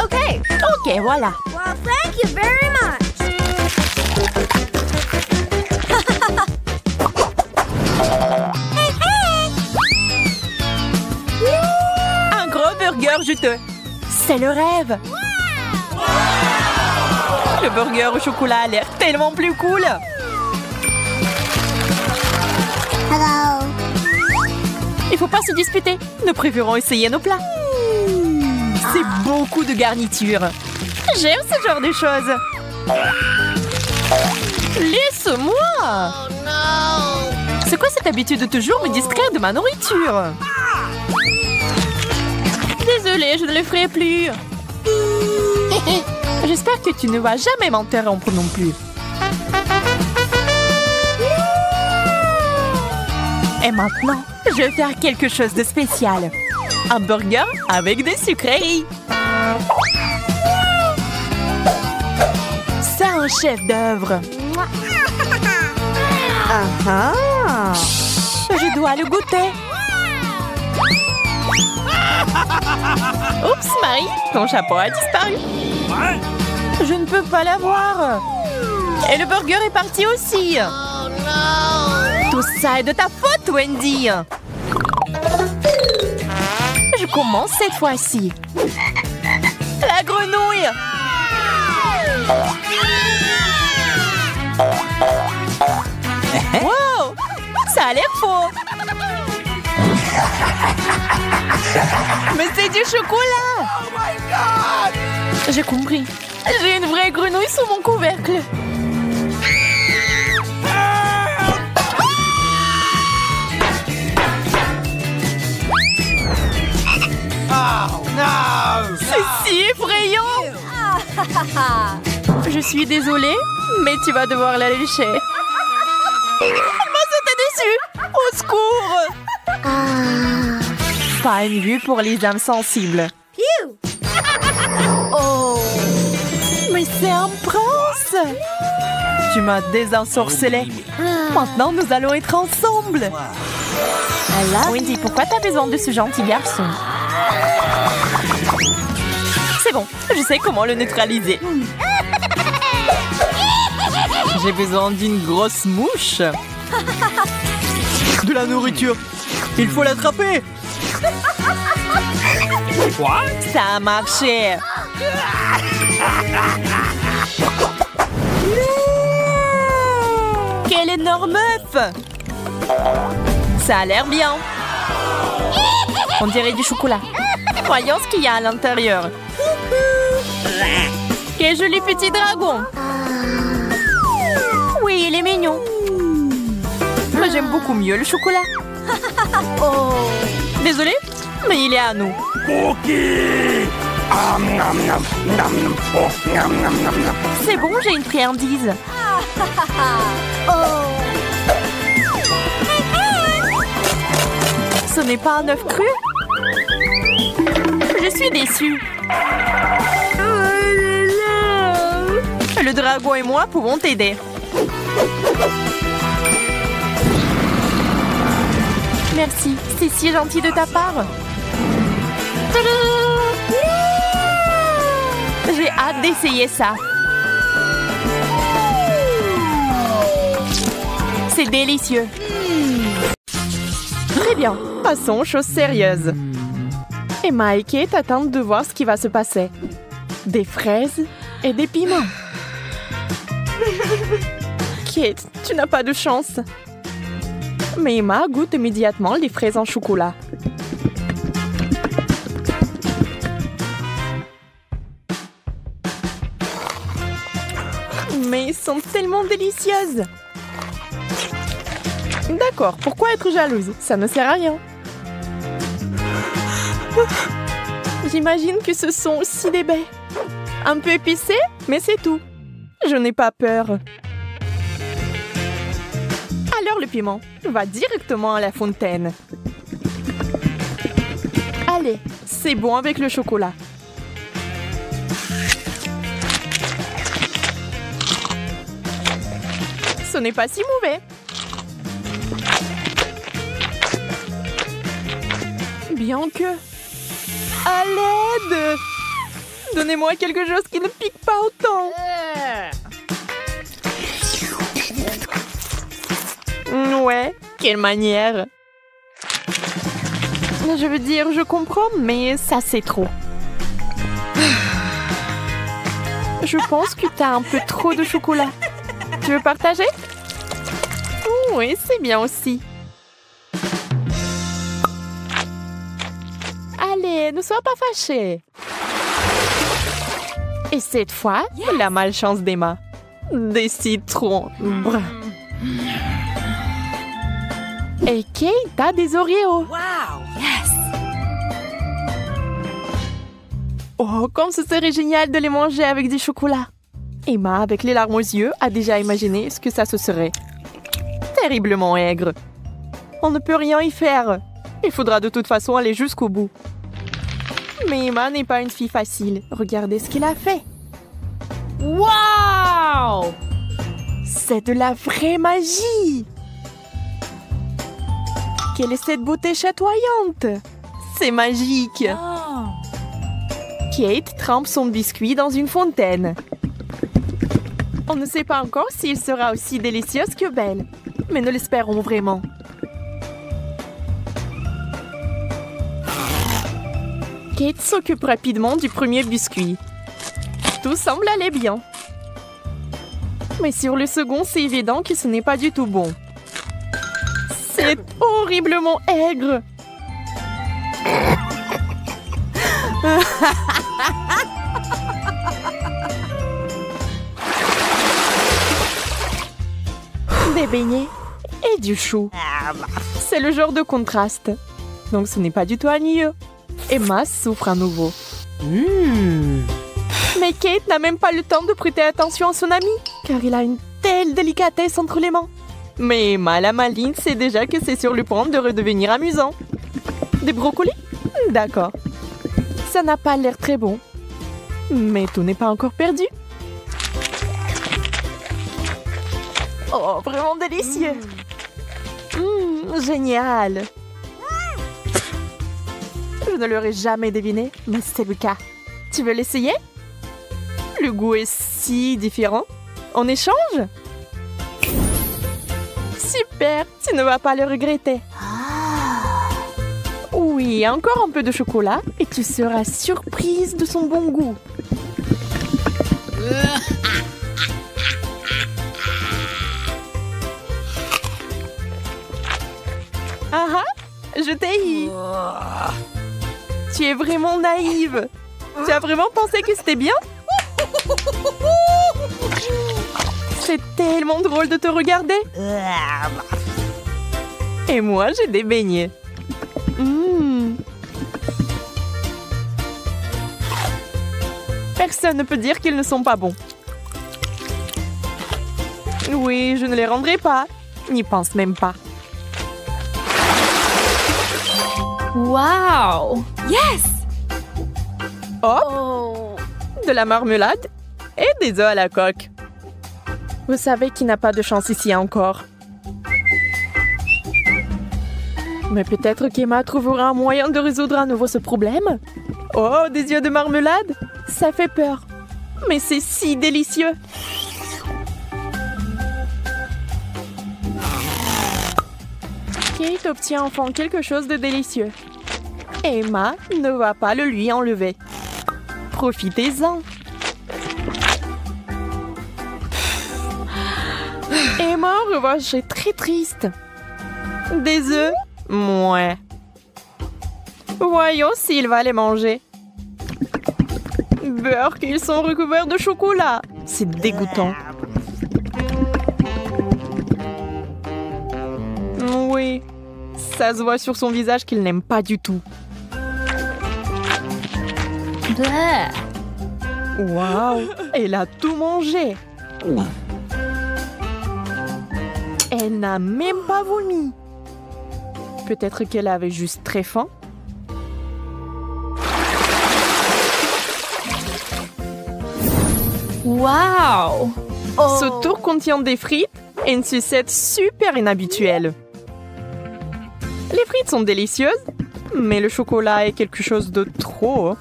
OK. Ok, voilà. Well, thank you very much. Un gros burger juteux. C'est le rêve. Le burger au chocolat a l'air tellement plus cool. Hello. Il faut pas se disputer. Nous préférons essayer nos plats. C'est beaucoup de garniture. J'aime ce genre de choses. Laisse-moi. Oh no. C'est quoi cette habitude de toujours me distraire de ma nourriture? Désolée, je ne le ferai plus. J'espère que tu ne vas jamais m'interrompre non plus. Et maintenant, je vais faire quelque chose de spécial. Un burger avec des sucreries. C'est un chef-d'œuvre. Je dois le goûter. Oups, Marie, ton chapeau a disparu. What? Je ne peux pas l'avoir. Et le burger est parti aussi. Oh no. Tout ça est de ta faute, Wendy. Je commence cette fois-ci. La grenouille. Wow, ça a l'air faux. Mais c'est du chocolat. Oh my God! J'ai compris. J'ai une vraie grenouille sous mon couvercle. Oh no! C'est si effrayant. Je suis désolée, mais tu vas devoir la lécher. Elle m'a sauté dessus. Au secours. Pas une vue pour les âmes sensibles. Phew. Oh. Mais Mais c'est un prince! Tu m'as désensorcelé. Maintenant, nous allons être ensemble. Wendy, pourquoi t'as besoin de ce gentil garçon? C'est bon, je sais comment le neutraliser. J'ai besoin d'une grosse mouche. De la nourriture. Il faut l'attraper. Quoi? Ça a marché. Quel énorme œuf! Ça a l'air bien. On dirait du chocolat. Voyons ce qu'il y a à l'intérieur. Quel joli petit dragon! Oui, il est mignon. Mais j'aime beaucoup mieux le chocolat. Oh. Désolée, mais il est à nous. Cookie! C'est bon, j'ai une friandise. Ce n'est pas un œuf cru? Je suis déçue. Le dragon et moi pouvons t'aider. Merci, c'est si gentil de ta part. J'ai hâte d'essayer ça. C'est délicieux. Très bien, passons aux choses sérieuses. Emma et Kate attendent de voir ce qui va se passer. Des fraises et des piments. Kate, tu n'as pas de chance. Mais Emma goûte immédiatement les fraises en chocolat. Mais elles sont tellement délicieuses. D'accord, pourquoi être jalouse? Ça ne sert à rien. J'imagine que ce sont aussi des baies. Un peu épicé, mais c'est tout. Je n'ai pas peur. Alors le piment va directement à la fontaine. Allez, c'est bon avec le chocolat. Ce n'est pas si mauvais. Bien que... À l'aide! Donnez-moi quelque chose qui ne pique pas autant. Ouais, quelle manière. Je veux dire, je comprends, mais ça c'est trop. Je pense que t'as un peu trop de chocolat. Tu veux partager? Oui, c'est bien aussi. Allez, ne sois pas fâchée. Et cette fois, la malchance d'Emma. Des citrons. Brr. Et Kate a des Oreos. Wow! Yes! Oh, comme ce serait génial de les manger avec du chocolat. Emma, avec les larmes aux yeux, a déjà imaginé ce que ça se serait. Terriblement aigre. On ne peut rien y faire. Il faudra de toute façon aller jusqu'au bout. Mais Emma n'est pas une fille facile. Regardez ce qu'il a fait. Wow! C'est de la vraie magie! Quelle est cette beauté chatoyante? C'est magique! Kate trempe son biscuit dans une fontaine. On ne sait pas encore s'il sera aussi délicieux que belle, mais nous l'espérons vraiment. Kate s'occupe rapidement du premier biscuit. Tout semble aller bien. Mais sur le second, c'est évident que ce n'est pas du tout bon. C'est horriblement aigre. Des beignets et du chou. C'est le genre de contraste. Donc ce n'est pas du tout ennuyeux. Emma souffre à nouveau. Mais Kate n'a même pas le temps de prêter attention à son ami, car il a une telle délicatesse entre les mains. Mais Emma, la maligne, sait déjà que c'est sur le point de redevenir amusant. Des brocolis? D'accord. Ça n'a pas l'air très bon. Mais tout n'est pas encore perdu. Oh, vraiment délicieux. Génial. Je ne l'aurais jamais deviné, mais c'est le cas. Tu veux l'essayer? Le goût est si différent. On échange? Super, tu ne vas pas le regretter. Oui, encore un peu de chocolat et tu seras surprise de son bon goût. Ah ah, je t'ai eu. Tu es vraiment naïve. Tu as vraiment pensé que c'était bien? C'est tellement drôle de te regarder. Et moi, j'ai des beignets. Personne ne peut dire qu'ils ne sont pas bons. Oui, je ne les rendrai pas. N'y pense même pas. Wow! Yes! Oh! De la marmelade et des œufs à la coque. Vous savez qui n'a pas de chance ici encore. Mais peut-être qu'Emma trouvera un moyen de résoudre à nouveau ce problème. Oh, des œufs de marmelade? Ça fait peur. Mais c'est si délicieux. Kate obtient enfin quelque chose de délicieux. Emma ne va pas le lui enlever. Profitez-en. Emma, en revanche, est très triste. Des œufs? Mouais. Voyons s'il va les manger. Beurre qu'ils sont recouverts de chocolat. C'est dégoûtant. Oui, ça se voit sur son visage qu'il n'aime pas du tout. Waouh, elle a tout mangé. Elle n'a même pas vomi. Peut-être qu'elle avait juste très faim. Wow! Ce tour contient des frites et une sucette super inhabituelle. Les frites sont délicieuses, mais le chocolat est quelque chose de trop.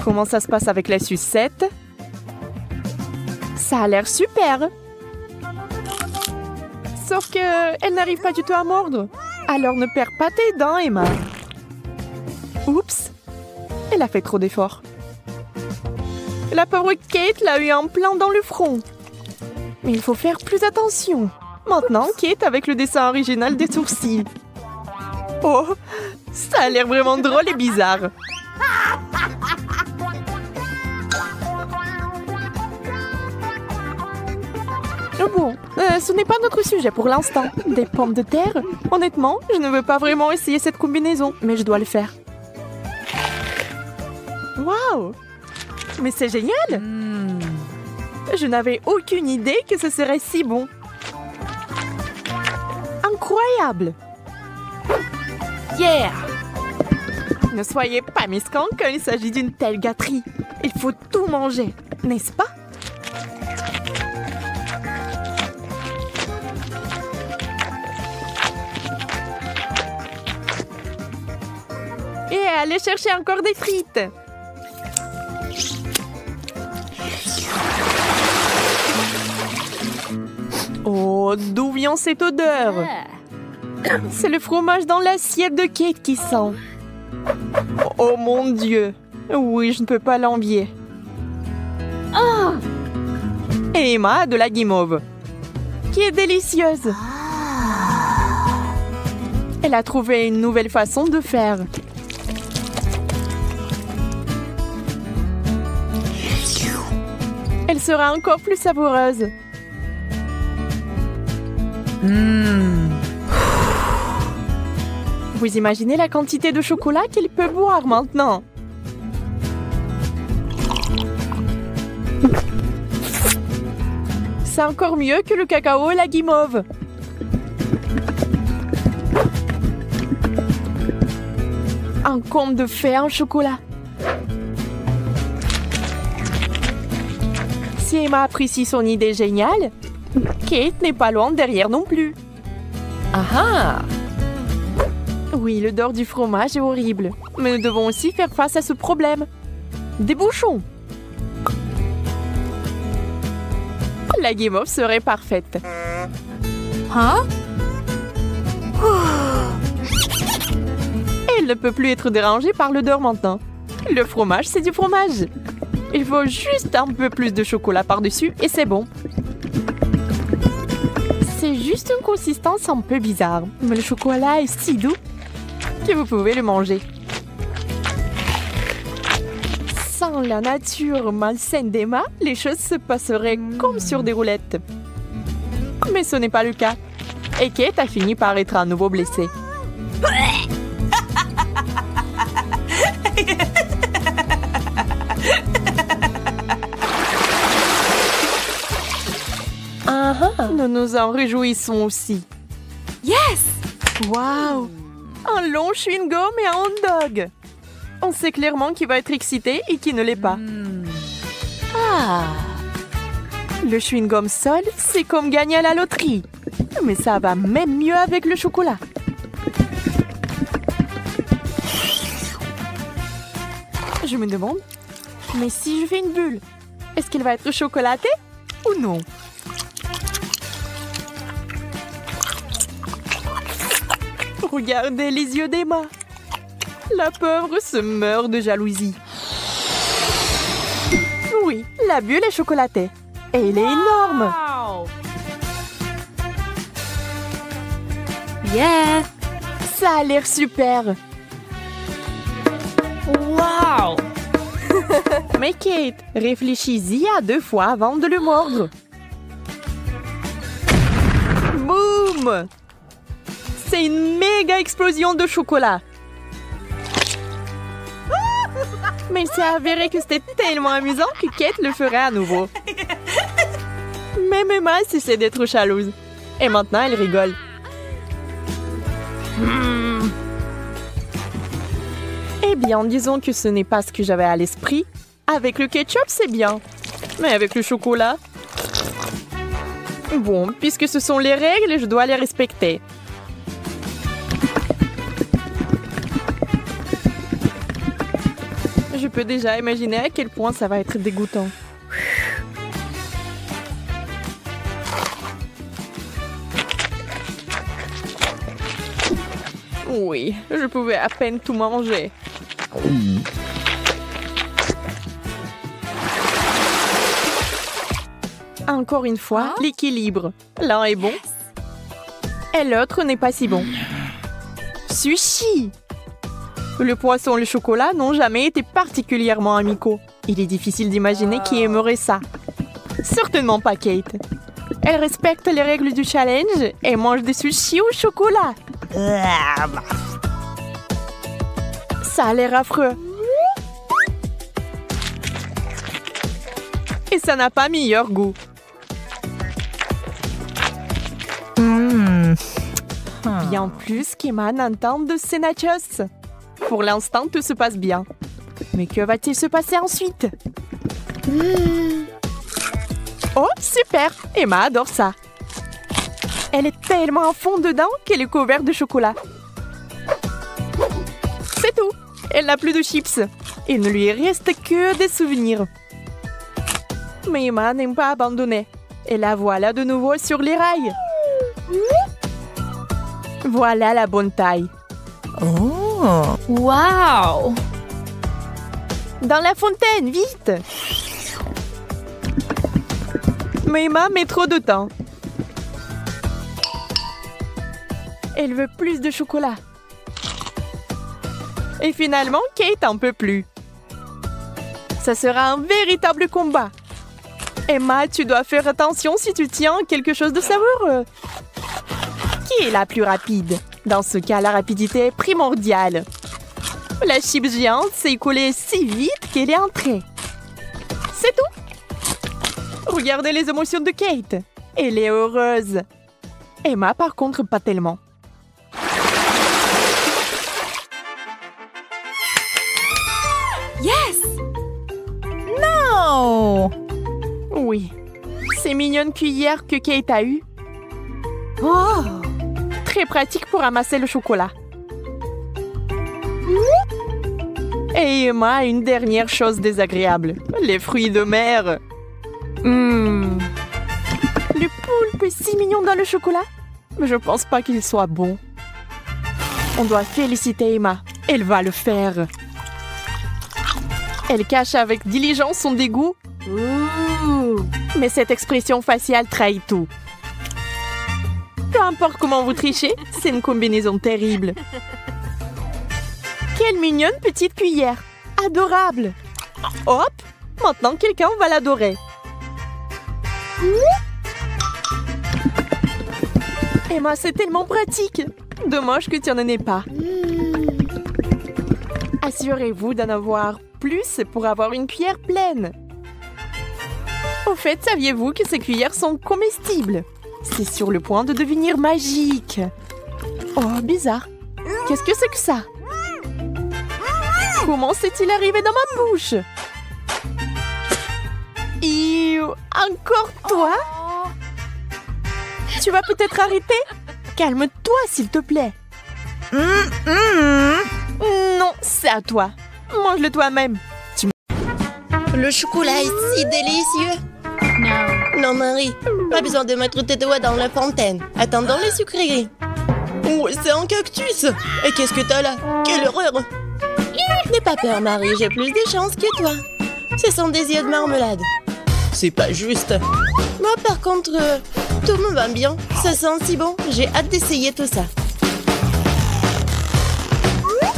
Comment ça se passe avec la sucette? Ça a l'air super. Sauf que elle n'arrive pas du tout à mordre. Alors ne perds pas tes dents, Emma. Oups, elle a fait trop d'efforts. La pauvre Kate l'a eu en plein dans le front. Mais il faut faire plus attention. Maintenant, Kate avec le dessin original des sourcils. Oh, ça a l'air vraiment drôle et bizarre. Bon, ce n'est pas notre sujet pour l'instant. Des pommes de terre? Honnêtement, je ne veux pas vraiment essayer cette combinaison, mais je dois le faire. Waouh! Mais c'est génial! Je n'avais aucune idée que ce serait si bon. Incroyable! Yeah! Ne soyez pas mesquins quand il s'agit d'une telle gâterie. Il faut tout manger, n'est-ce pas? Et allez chercher encore des frites. Oh, d'où vient cette odeur? C'est le fromage dans l'assiette de Kate qui sent. Oh mon Dieu. Oui, je ne peux pas l'envier. Et Emma a de la guimauve, qui est délicieuse. Elle a trouvé une nouvelle façon de faire. Elle sera encore plus savoureuse. Vous imaginez la quantité de chocolat qu'elle peut boire maintenant? C'est encore mieux que le cacao et la guimauve. Un conte de fées en chocolat. Si Emma apprécie son idée géniale, Kate n'est pas loin derrière non plus. Ah ah! Oui, l'odeur du fromage est horrible. Mais nous devons aussi faire face à ce problème. Des bouchons. La game off serait parfaite. Huh? Elle ne peut plus être dérangée par l'odeur maintenant. Le fromage, c'est du fromage. Il faut juste un peu plus de chocolat par-dessus et c'est bon. C'est juste une consistance un peu bizarre. Mais le chocolat est si doux que vous pouvez le manger. Sans la nature malsaine d'Emma, les choses se passeraient comme sur des roulettes. Mais ce n'est pas le cas. Et Kate a fini par être à nouveau blessée. Nous nous en réjouissons aussi. Yes! Waouh! Un long chewing-gum et un hot dog. On sait clairement qui va être excité et qui ne l'est pas. Ah! Le chewing-gum seul, c'est comme gagner à la loterie. Mais ça va même mieux avec le chocolat. Je me demande, mais si je fais une bulle, est-ce qu'elle va être chocolatée ou non? Regardez les yeux d'Emma. La pauvre se meurt de jalousie. Oui, la bulle est chocolatée. Et elle est énorme. Wow! Yeah! Ça a l'air super. Wow! Mais Kate, réfléchis-y à 2 fois avant de le mordre. Boum! C'est une méga explosion de chocolat. Mais il s'est avéré que c'était tellement amusant que Kate le ferait à nouveau. Même Emma cessait d'être jalouse. Et maintenant, elle rigole. Eh bien, disons que ce n'est pas ce que j'avais à l'esprit. Avec le ketchup, c'est bien. Mais avec le chocolat... Bon, puisque ce sont les règles, je dois les respecter. Je peux déjà imaginer à quel point ça va être dégoûtant. Oui, je pouvais à peine tout manger. Encore une fois, l'équilibre. L'un est bon et l'autre n'est pas si bon. Sushi! Le poisson et le chocolat n'ont jamais été particulièrement amicaux. Il est difficile d'imaginer qui aimerait ça. Certainement pas Kate. Elle respecte les règles du challenge et mange des sushis au chocolat. Ça a l'air affreux. Et ça n'a pas meilleur goût. Bien plus qu'Emma n'entend de ces nachos. Pour l'instant, tout se passe bien. Mais que va-t-il se passer ensuite? Oh, super! Emma adore ça. Elle est tellement à fond dedans qu'elle est couverte de chocolat. C'est tout. Elle n'a plus de chips. Il ne lui reste que des souvenirs. Mais Emma n'aime pas abandonner. Et la voilà de nouveau sur les rails. Voilà la bonne taille. Oh! Wow! Dans la fontaine, vite! Mais Emma met trop de temps. Elle veut plus de chocolat. Et finalement, Kate en peut plus. Ça sera un véritable combat. Emma, tu dois faire attention si tu tiens quelque chose de savoureux. Qui est la plus rapide? Dans ce cas, la rapidité est primordiale. La chips géante s'est écoulée si vite qu'elle est entrée. C'est tout. Regardez les émotions de Kate. Elle est heureuse. Emma, par contre, pas tellement. Yes! Oh! Oui. ces mignonnes cuillères que Kate a eues. Oh! Très pratique pour ramasser le chocolat. Et Emma a une dernière chose désagréable. Les fruits de mer. Le poulpe est si mignon dans le chocolat. Mais je pense pas qu'il soit bon. On doit féliciter Emma. Elle va le faire. Elle cache avec diligence son dégoût. Mais cette expression faciale trahit tout. Peu importe comment vous trichez, c'est une combinaison terrible. Quelle mignonne petite cuillère. Adorable. Hop, maintenant quelqu'un va l'adorer. Emma, c'est tellement pratique. Dommage que tu n'en aies pas. Assurez-vous d'en avoir plus pour avoir une cuillère pleine. Au fait, saviez-vous que ces cuillères sont comestibles? C'est sur le point de devenir magique. Oh, bizarre. Qu'est-ce que c'est que ça? Comment s'est-il arrivé dans ma bouche? Encore toi? Tu vas peut-être arrêter? Calme-toi, s'il te plaît. Non, c'est à toi. Mange-le toi-même. Le chocolat est si délicieux. Non, Marie, pas besoin de mettre tes doigts dans la fontaine. Attendons les sucreries. Oh, c'est un cactus. Et qu'est-ce que t'as là? Quelle horreur! N'aie pas peur, Marie, j'ai plus de chance que toi. Ce sont des yeux de marmelade. C'est pas juste. Moi, par contre, tout me va bien. Ça sent si bon. J'ai hâte d'essayer tout ça.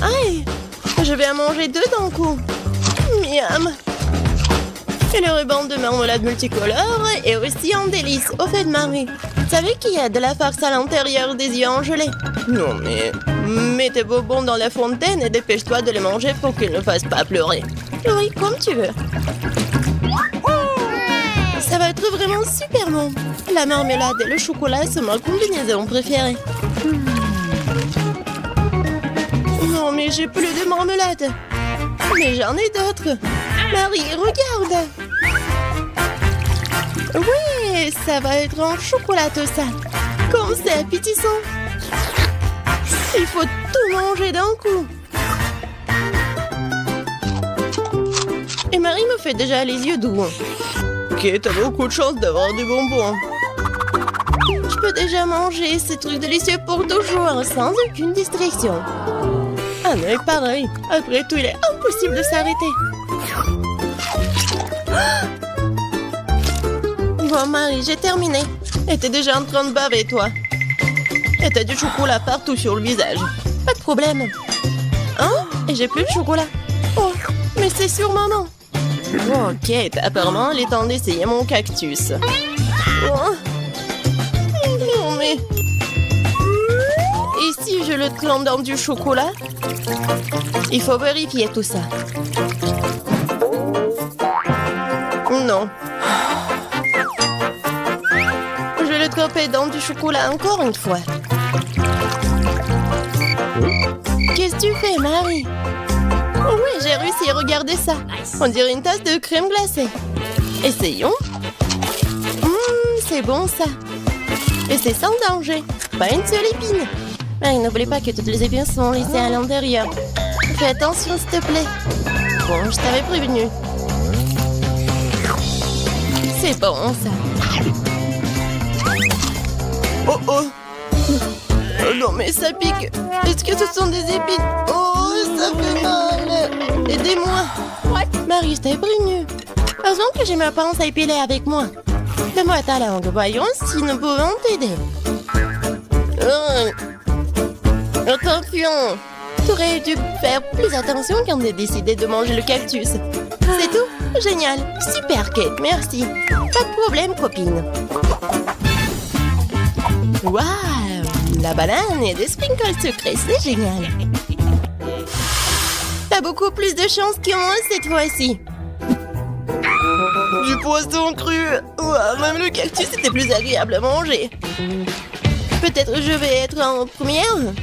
Aïe! Je vais en manger 2 d'un coup. Miam! Et le ruban de marmelade multicolore est aussi un délice. Au fait, Marie, tu savais qu'il y a de la farce à l'intérieur des yeux en gelée? Non, mais mets tes bonbons dans la fontaine et dépêche-toi de les manger pour qu'ils ne fassent pas pleurer. Oui, comme tu veux. Ça va être vraiment super bon. La marmelade et le chocolat sont ma combinaison préférée. Non, mais j'ai plus de marmelade. Mais j'en ai d'autres. Marie, regarde. Oui, ça va être en chocolat tout ça. Comme c'est appétissant. Il faut tout manger d'un coup. Et Marie me fait déjà les yeux doux. Ok, t'as beaucoup de chance d'avoir des bonbons. Je peux déjà manger ces trucs délicieux pour toujours, sans aucune distraction. Ah mais pareil, après tout, il est impossible de s'arrêter. Bon, Marie, j'ai terminé. Et t'es déjà en train de baver, toi. Et t'as du chocolat partout sur le visage. Pas de problème. Hein? Et j'ai plus de chocolat. Oh, mais c'est sûrement non. Ok, apparemment, il est temps d'essayer mon cactus. Oh. Non, mais... Et si je le trempe dans du chocolat? Il faut vérifier tout ça. Non. Je vais le tremper dans du chocolat encore une fois. Qu'est-ce que tu fais, Marie? Oh oui, j'ai réussi, regardez ça. On dirait une tasse de crème glacée. Essayons. C'est bon ça. Et c'est sans danger. Pas une seule épine. Mais n'oublie pas que toutes les épines sont laissées à l'intérieur. Fais attention, s'il te plaît. Bon, je t'avais prévenu. C'est bon ça. Oh oh. Oh non, mais ça pique. Est-ce que ce sont des épines? Oh, ça fait mal. Aidez-moi. Marie, je t'ai prévenu. Heureusement que j'ai ma pince à épiler avec moi. Donne-moi ta langue. Voyons si nous pouvons t'aider. Attention. Tu aurais dû faire plus attention quand tu as décidé de manger le cactus. C'est tout? Génial. Super, Kate. Merci. Pas de problème, copine. Waouh! La banane et des sprinkles sucrés, c'est génial. T'as beaucoup plus de chance que moi cette fois-ci. Du poisson cru. Ouah, même le cactus était plus agréable à manger. Peut-être je vais être en première.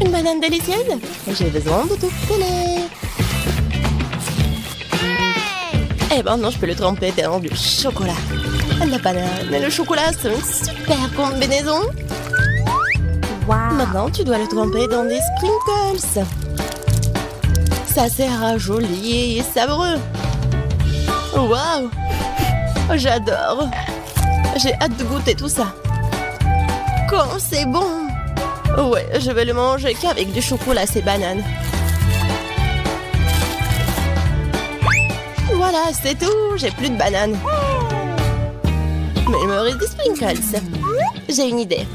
Une banane délicieuse. J'ai besoin de tout coller. Eh ben non, je peux le tremper dans du chocolat. La banane et le chocolat sont une super combinaison. Maintenant, tu dois le tremper dans des sprinkles. Ça sera joli et savoureux. Waouh! J'adore. J'ai hâte de goûter tout ça. Comme c'est bon! Ouais, je vais le manger qu'avec du chocolat, ces bananes. Voilà, c'est tout. J'ai plus de bananes. Mais il me reste des sprinkles. J'ai une idée.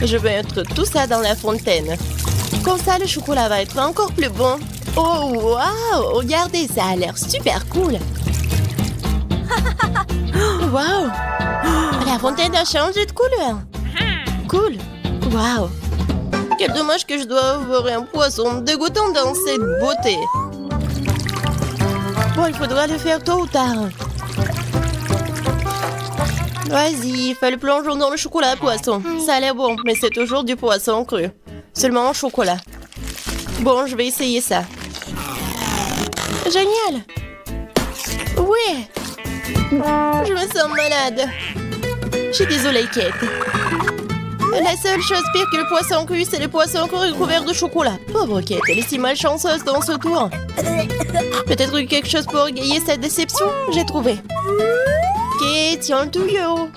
Je vais mettre tout ça dans la fontaine. Comme ça, le chocolat va être encore plus bon. Oh, waouh! Regardez, ça a l'air super cool. Waouh! La fontaine a changé de couleur. Cool. Waouh! Quel dommage que je dois avoir un poisson dégoûtant dans cette beauté. Bon, il faudra le faire tôt ou tard. Vas-y, fais le plongeon dans le chocolat, poisson. Ça a l'air bon, mais c'est toujours du poisson cru. Seulement en chocolat. Bon, je vais essayer ça. Génial! Oui! Je me sens malade. Je suis désolée, Kate. La seule chose pire que le poisson cru, c'est le poisson cru couvert de chocolat. Pauvre Kate, elle est si malchanceuse dans ce tour. Peut-être quelque chose pour égayer cette déception? J'ai trouvé. Kate, tiens le tuyau.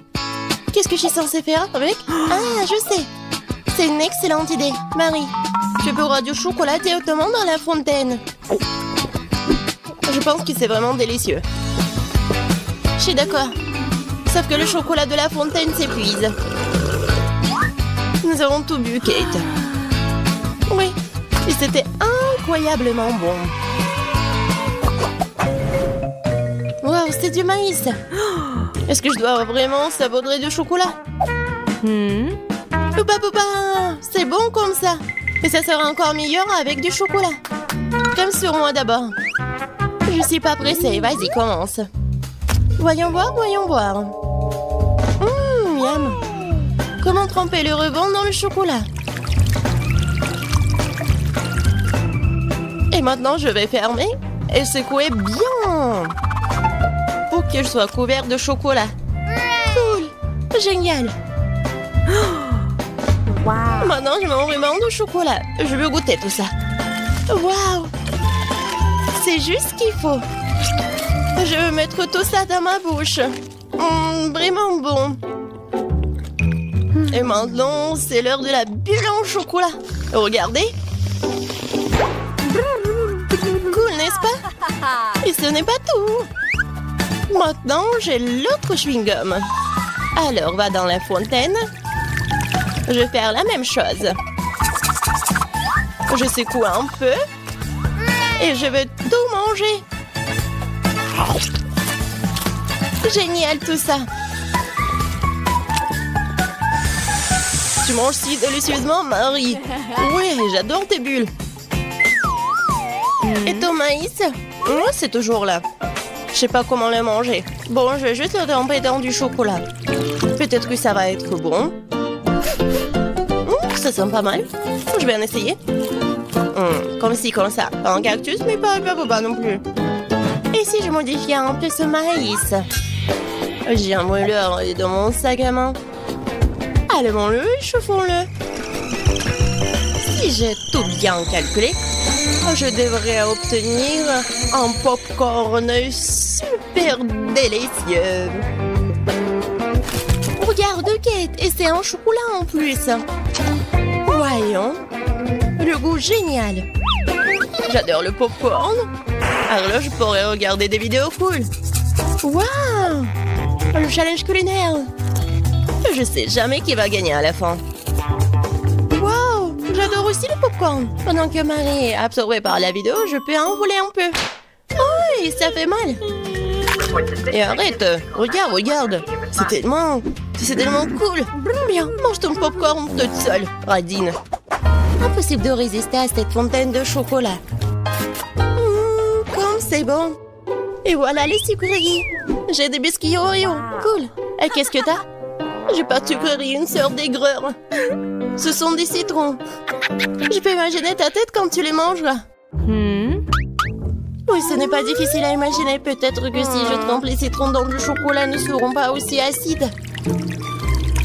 Qu'est-ce que je suis censée faire avec? Ah, je sais. C'est une excellente idée. Marie, tu pourras du chocolat directement dans la fontaine. Je pense que c'est vraiment délicieux. Je suis d'accord. Sauf que le chocolat de la fontaine s'épuise. Nous avons tout bu, Kate. Oui, et c'était incroyablement bon. Wow, c'est du maïs. Est-ce que je dois vraiment saupoudrer du chocolat? Poupa poupa, c'est bon comme ça. Et ça sera encore meilleur avec du chocolat. Comme sur moi d'abord. Je suis pas pressée, vas-y, commence. Voyons voir, voyons voir. Miam. Comment tremper le ruban dans le chocolat? Et maintenant, je vais fermer et secouer bien pour que je sois couvert de chocolat. Cool, génial. Wow. Maintenant, je mets mon ruban de chocolat. Je veux goûter tout ça. Waouh! C'est juste ce qu'il faut. Je veux mettre tout ça dans ma bouche. Vraiment bon. Et maintenant, c'est l'heure de la bulle en chocolat. Regardez. Cool, n'est-ce pas? Et ce n'est pas tout. Maintenant, j'ai l'autre chewing-gum. Alors, va dans la fontaine. Je vais faire la même chose. Je secoue un peu. Et je vais tout manger. Génial tout ça. Tu manges si délicieusement, Marie. Oui, j'adore tes bulles. Et ton maïs? C'est toujours là. Je sais pas comment le manger. Bon, je vais juste le tremper dans du chocolat. Peut-être que ça va être bon. Ça sent pas mal. Je vais en essayer. Comme ci, comme ça. Pas un cactus, mais pas non plus. Et si je modifiais un peu ce maïs? J'ai un mouleur dans mon sac à main. Allumons-le et chauffons-le. Si j'ai tout bien calculé, je devrais obtenir un popcorn super délicieux. Regarde, Kate, et c'est un chocolat en plus. Voyons. Le goût génial. J'adore le popcorn. Alors là, je pourrais regarder des vidéos cool. Waouh! Le challenge culinaire. Je sais jamais qui va gagner à la fin. Waouh! J'adore aussi le popcorn. Pendant que Marie est absorbée par la vidéo, je peux en voler un peu. Oh, et ça fait mal. Et arrête. Regarde. C'est tellement cool. Bien, mange ton popcorn toute seule, Radine. Impossible de résister à cette fontaine de chocolat. Comme c'est bon. Et voilà les sucreries. J'ai des biscuits Oreo. Cool. Et qu'est-ce que t'as? J'ai pas de sucrerie, une sorte d'aigreur. Ce sont des citrons. Je peux imaginer ta tête quand tu les mangeras. Oui, Oui, ce n'est pas difficile à imaginer. Peut-être que si je trempe les citrons dans du chocolat, ne seront pas aussi acides.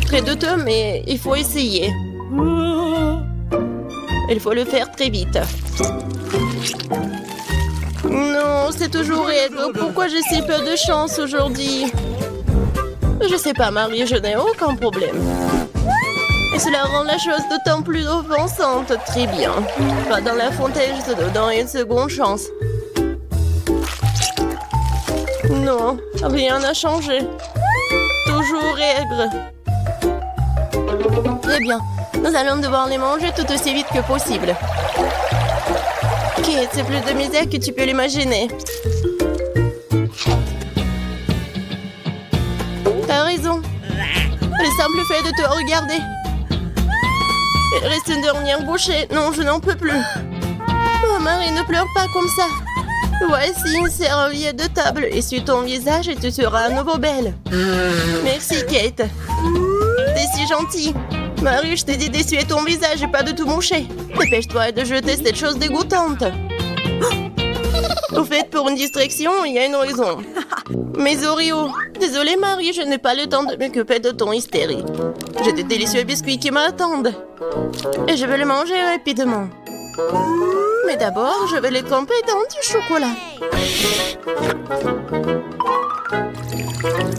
Très douteux, mais il faut essayer. Il faut le faire très vite. Non, c'est toujours aigre. Pourquoi j'ai si peu de chance aujourd'hui? Je sais pas, Marie, je n'ai aucun problème. Et cela rend la chose d'autant plus offensante. Très bien. Va dans la fontaine, je te donne une seconde chance. Non, rien n'a changé. Toujours aigre. Très bien. Nous allons devoir les manger tout aussi vite que possible. Kate, c'est plus de misère que tu peux l'imaginer. T'as raison. Le simple fait de te regarder. Il reste une dernière bouchée. Non, je n'en peux plus. Oh, Marie, ne pleure pas comme ça. Voici une serviette de table. Essuie ton visage et tu seras à nouveau belle. Merci, Kate. T'es si gentille. Marie, je t'ai dit d'essuyer ton visage et pas de tout moucher. Dépêche-toi de jeter cette chose dégoûtante. Au fait, pour une distraction, il y a une raison. Mes Oreos. Désolée, Marie, je n'ai pas le temps de m'occuper de ton hystérie. J'ai des délicieux biscuits qui m'attendent. Et je vais les manger rapidement. Mais d'abord, je vais les tremper dans du chocolat.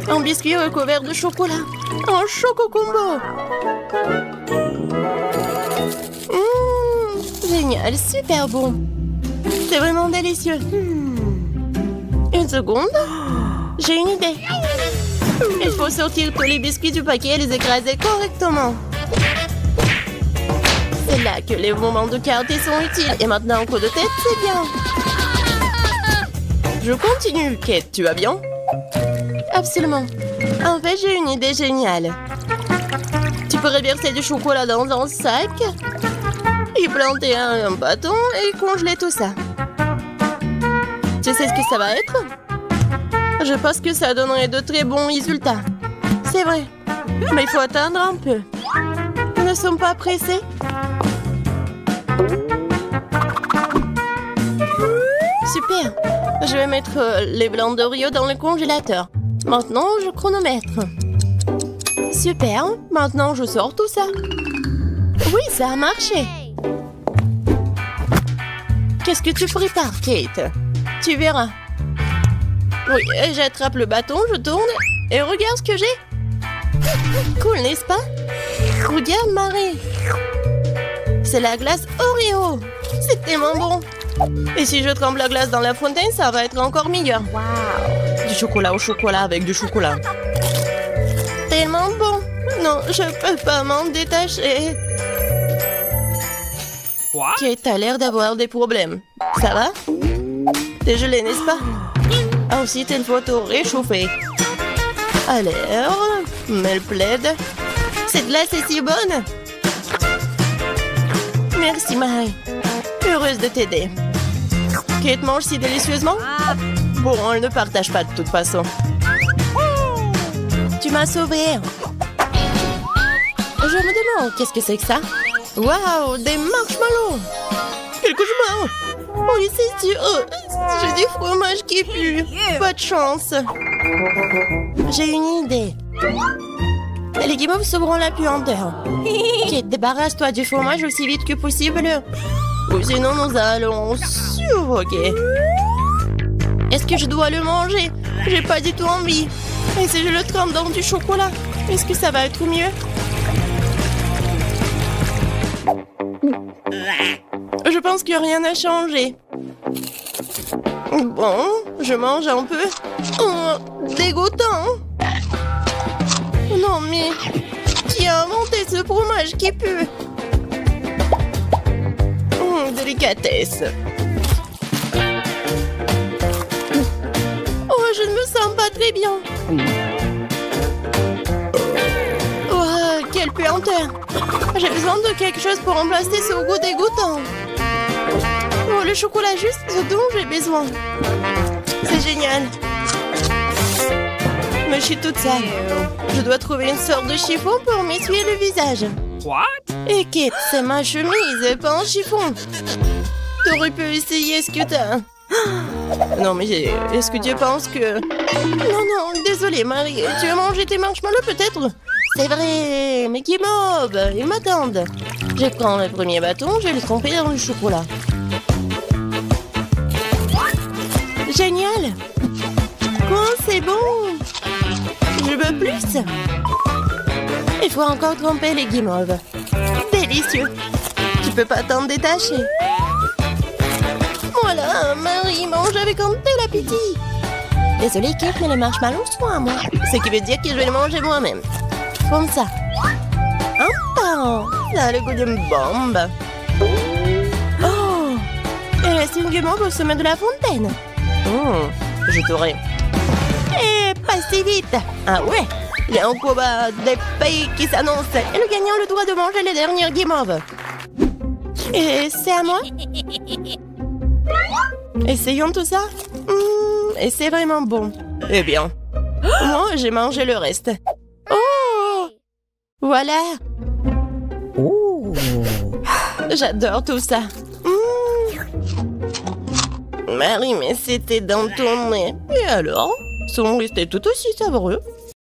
Un biscuit recouvert de chocolat. Un choco combo. Génial, super bon. C'est vraiment délicieux. Une seconde. J'ai une idée. Il faut sortir tous les biscuits du paquet et les écraser correctement. C'est là que les moments de quartier sont utiles. Et maintenant, un coup de tête, c'est bien. Je continue. Kate, tu vas bien? Absolument. En fait, j'ai une idée géniale. Tu pourrais verser du chocolat dans un sac, y planter un bâton et congeler tout ça. Tu sais ce que ça va être? Je pense que ça donnerait de très bons résultats. C'est vrai. Mais il faut attendre un peu. Nous ne sommes pas pressés. Super. Je vais mettre les blancs d'Oreo dans le congélateur. Maintenant, je chronomètre. Super. Maintenant, je sors tout ça. Oui, ça a marché. Qu'est-ce que tu prépares, Kate? Tu verras. Oui, j'attrape le bâton, je tourne et regarde ce que j'ai. Cool, n'est-ce pas? Regarde, Marie. C'est la glace Oreo. C'est tellement bon. Et si je trempe la glace dans la fontaine, ça va être encore meilleur. Wow. Du chocolat au chocolat avec du chocolat. Tellement bon. Non, je peux pas m'en détacher. Quoi? Kate a l'air d'avoir des problèmes. Ça va? T'es gelé, n'est-ce pas? Ensuite, il faut tout réchauffer. Alors, me le plaide. Cette glace est si bonne. Merci, Marie. Heureuse de t'aider. Kate mange si délicieusement? Bon, elle ne partage pas de toute façon. Tu m'as sauvée. Je me demande, qu'est-ce que c'est que ça? Waouh, des marshmallows! Quelque chose. Oui, c'est sûr. J'ai du fromage qui pue. Pas de chance. J'ai une idée. Les guimauves sauveront la puanteur. Kate, débarrasse-toi du fromage aussi vite que possible. Ou sinon, nous allons suffoquer. Est-ce que je dois le manger? J'ai pas du tout envie. Et si je le trempe dans du chocolat, est-ce que ça va être mieux? Je pense que rien n'a changé. Bon, je mange un peu. Oh, dégoûtant. Non, mais qui a inventé ce fromage qui pue? Délicatesse. Oh, je ne me sens pas très bien. Oh, quelle puanteur. J'ai besoin de quelque chose pour remplacer ce goût dégoûtant. Oh, le chocolat juste ce dont j'ai besoin. C'est génial. Mais je suis toute sale. Je dois trouver une sorte de chiffon pour m'essuyer le visage. What? Et Kate, c'est ma chemise, pas un chiffon. T'aurais pu essayer ce que t'as. Non, mais est-ce que tu penses que... Non, désolé, Marie. Tu veux manger tes marshmallows, peut-être? C'est vrai, mais Guimauve, ils m'attendent. Je prends le premier bâton, je vais le tremper dans le chocolat. Génial! Oh, c'est bon! Je veux plus! Il faut encore tremper les guimauves. Délicieux! Tu peux pas t'en détacher. Voilà, Marie mange avec un tel appétit. Désolée, Kate, mais les marshmallows sont à moi. Ce qui veut dire que je vais les manger moi-même. Comme ça. Ça a le goût d'une bombe. Oh! Il reste une guimauve au sommet de la fontaine. Je t'aurai. Et pas si vite. Ah ouais? Il y a un combat des pays qui s'annonce. Et le gagnant a le droit de manger les dernières guimauves. Et c'est à moi? Essayons tout ça. Et c'est vraiment bon. Eh bien, moi, j'ai mangé le reste. Oh! Voilà. Oh! J'adore tout ça. Marie, mais c'était dans ton nez. Et alors? Sont restés tout aussi savoureux.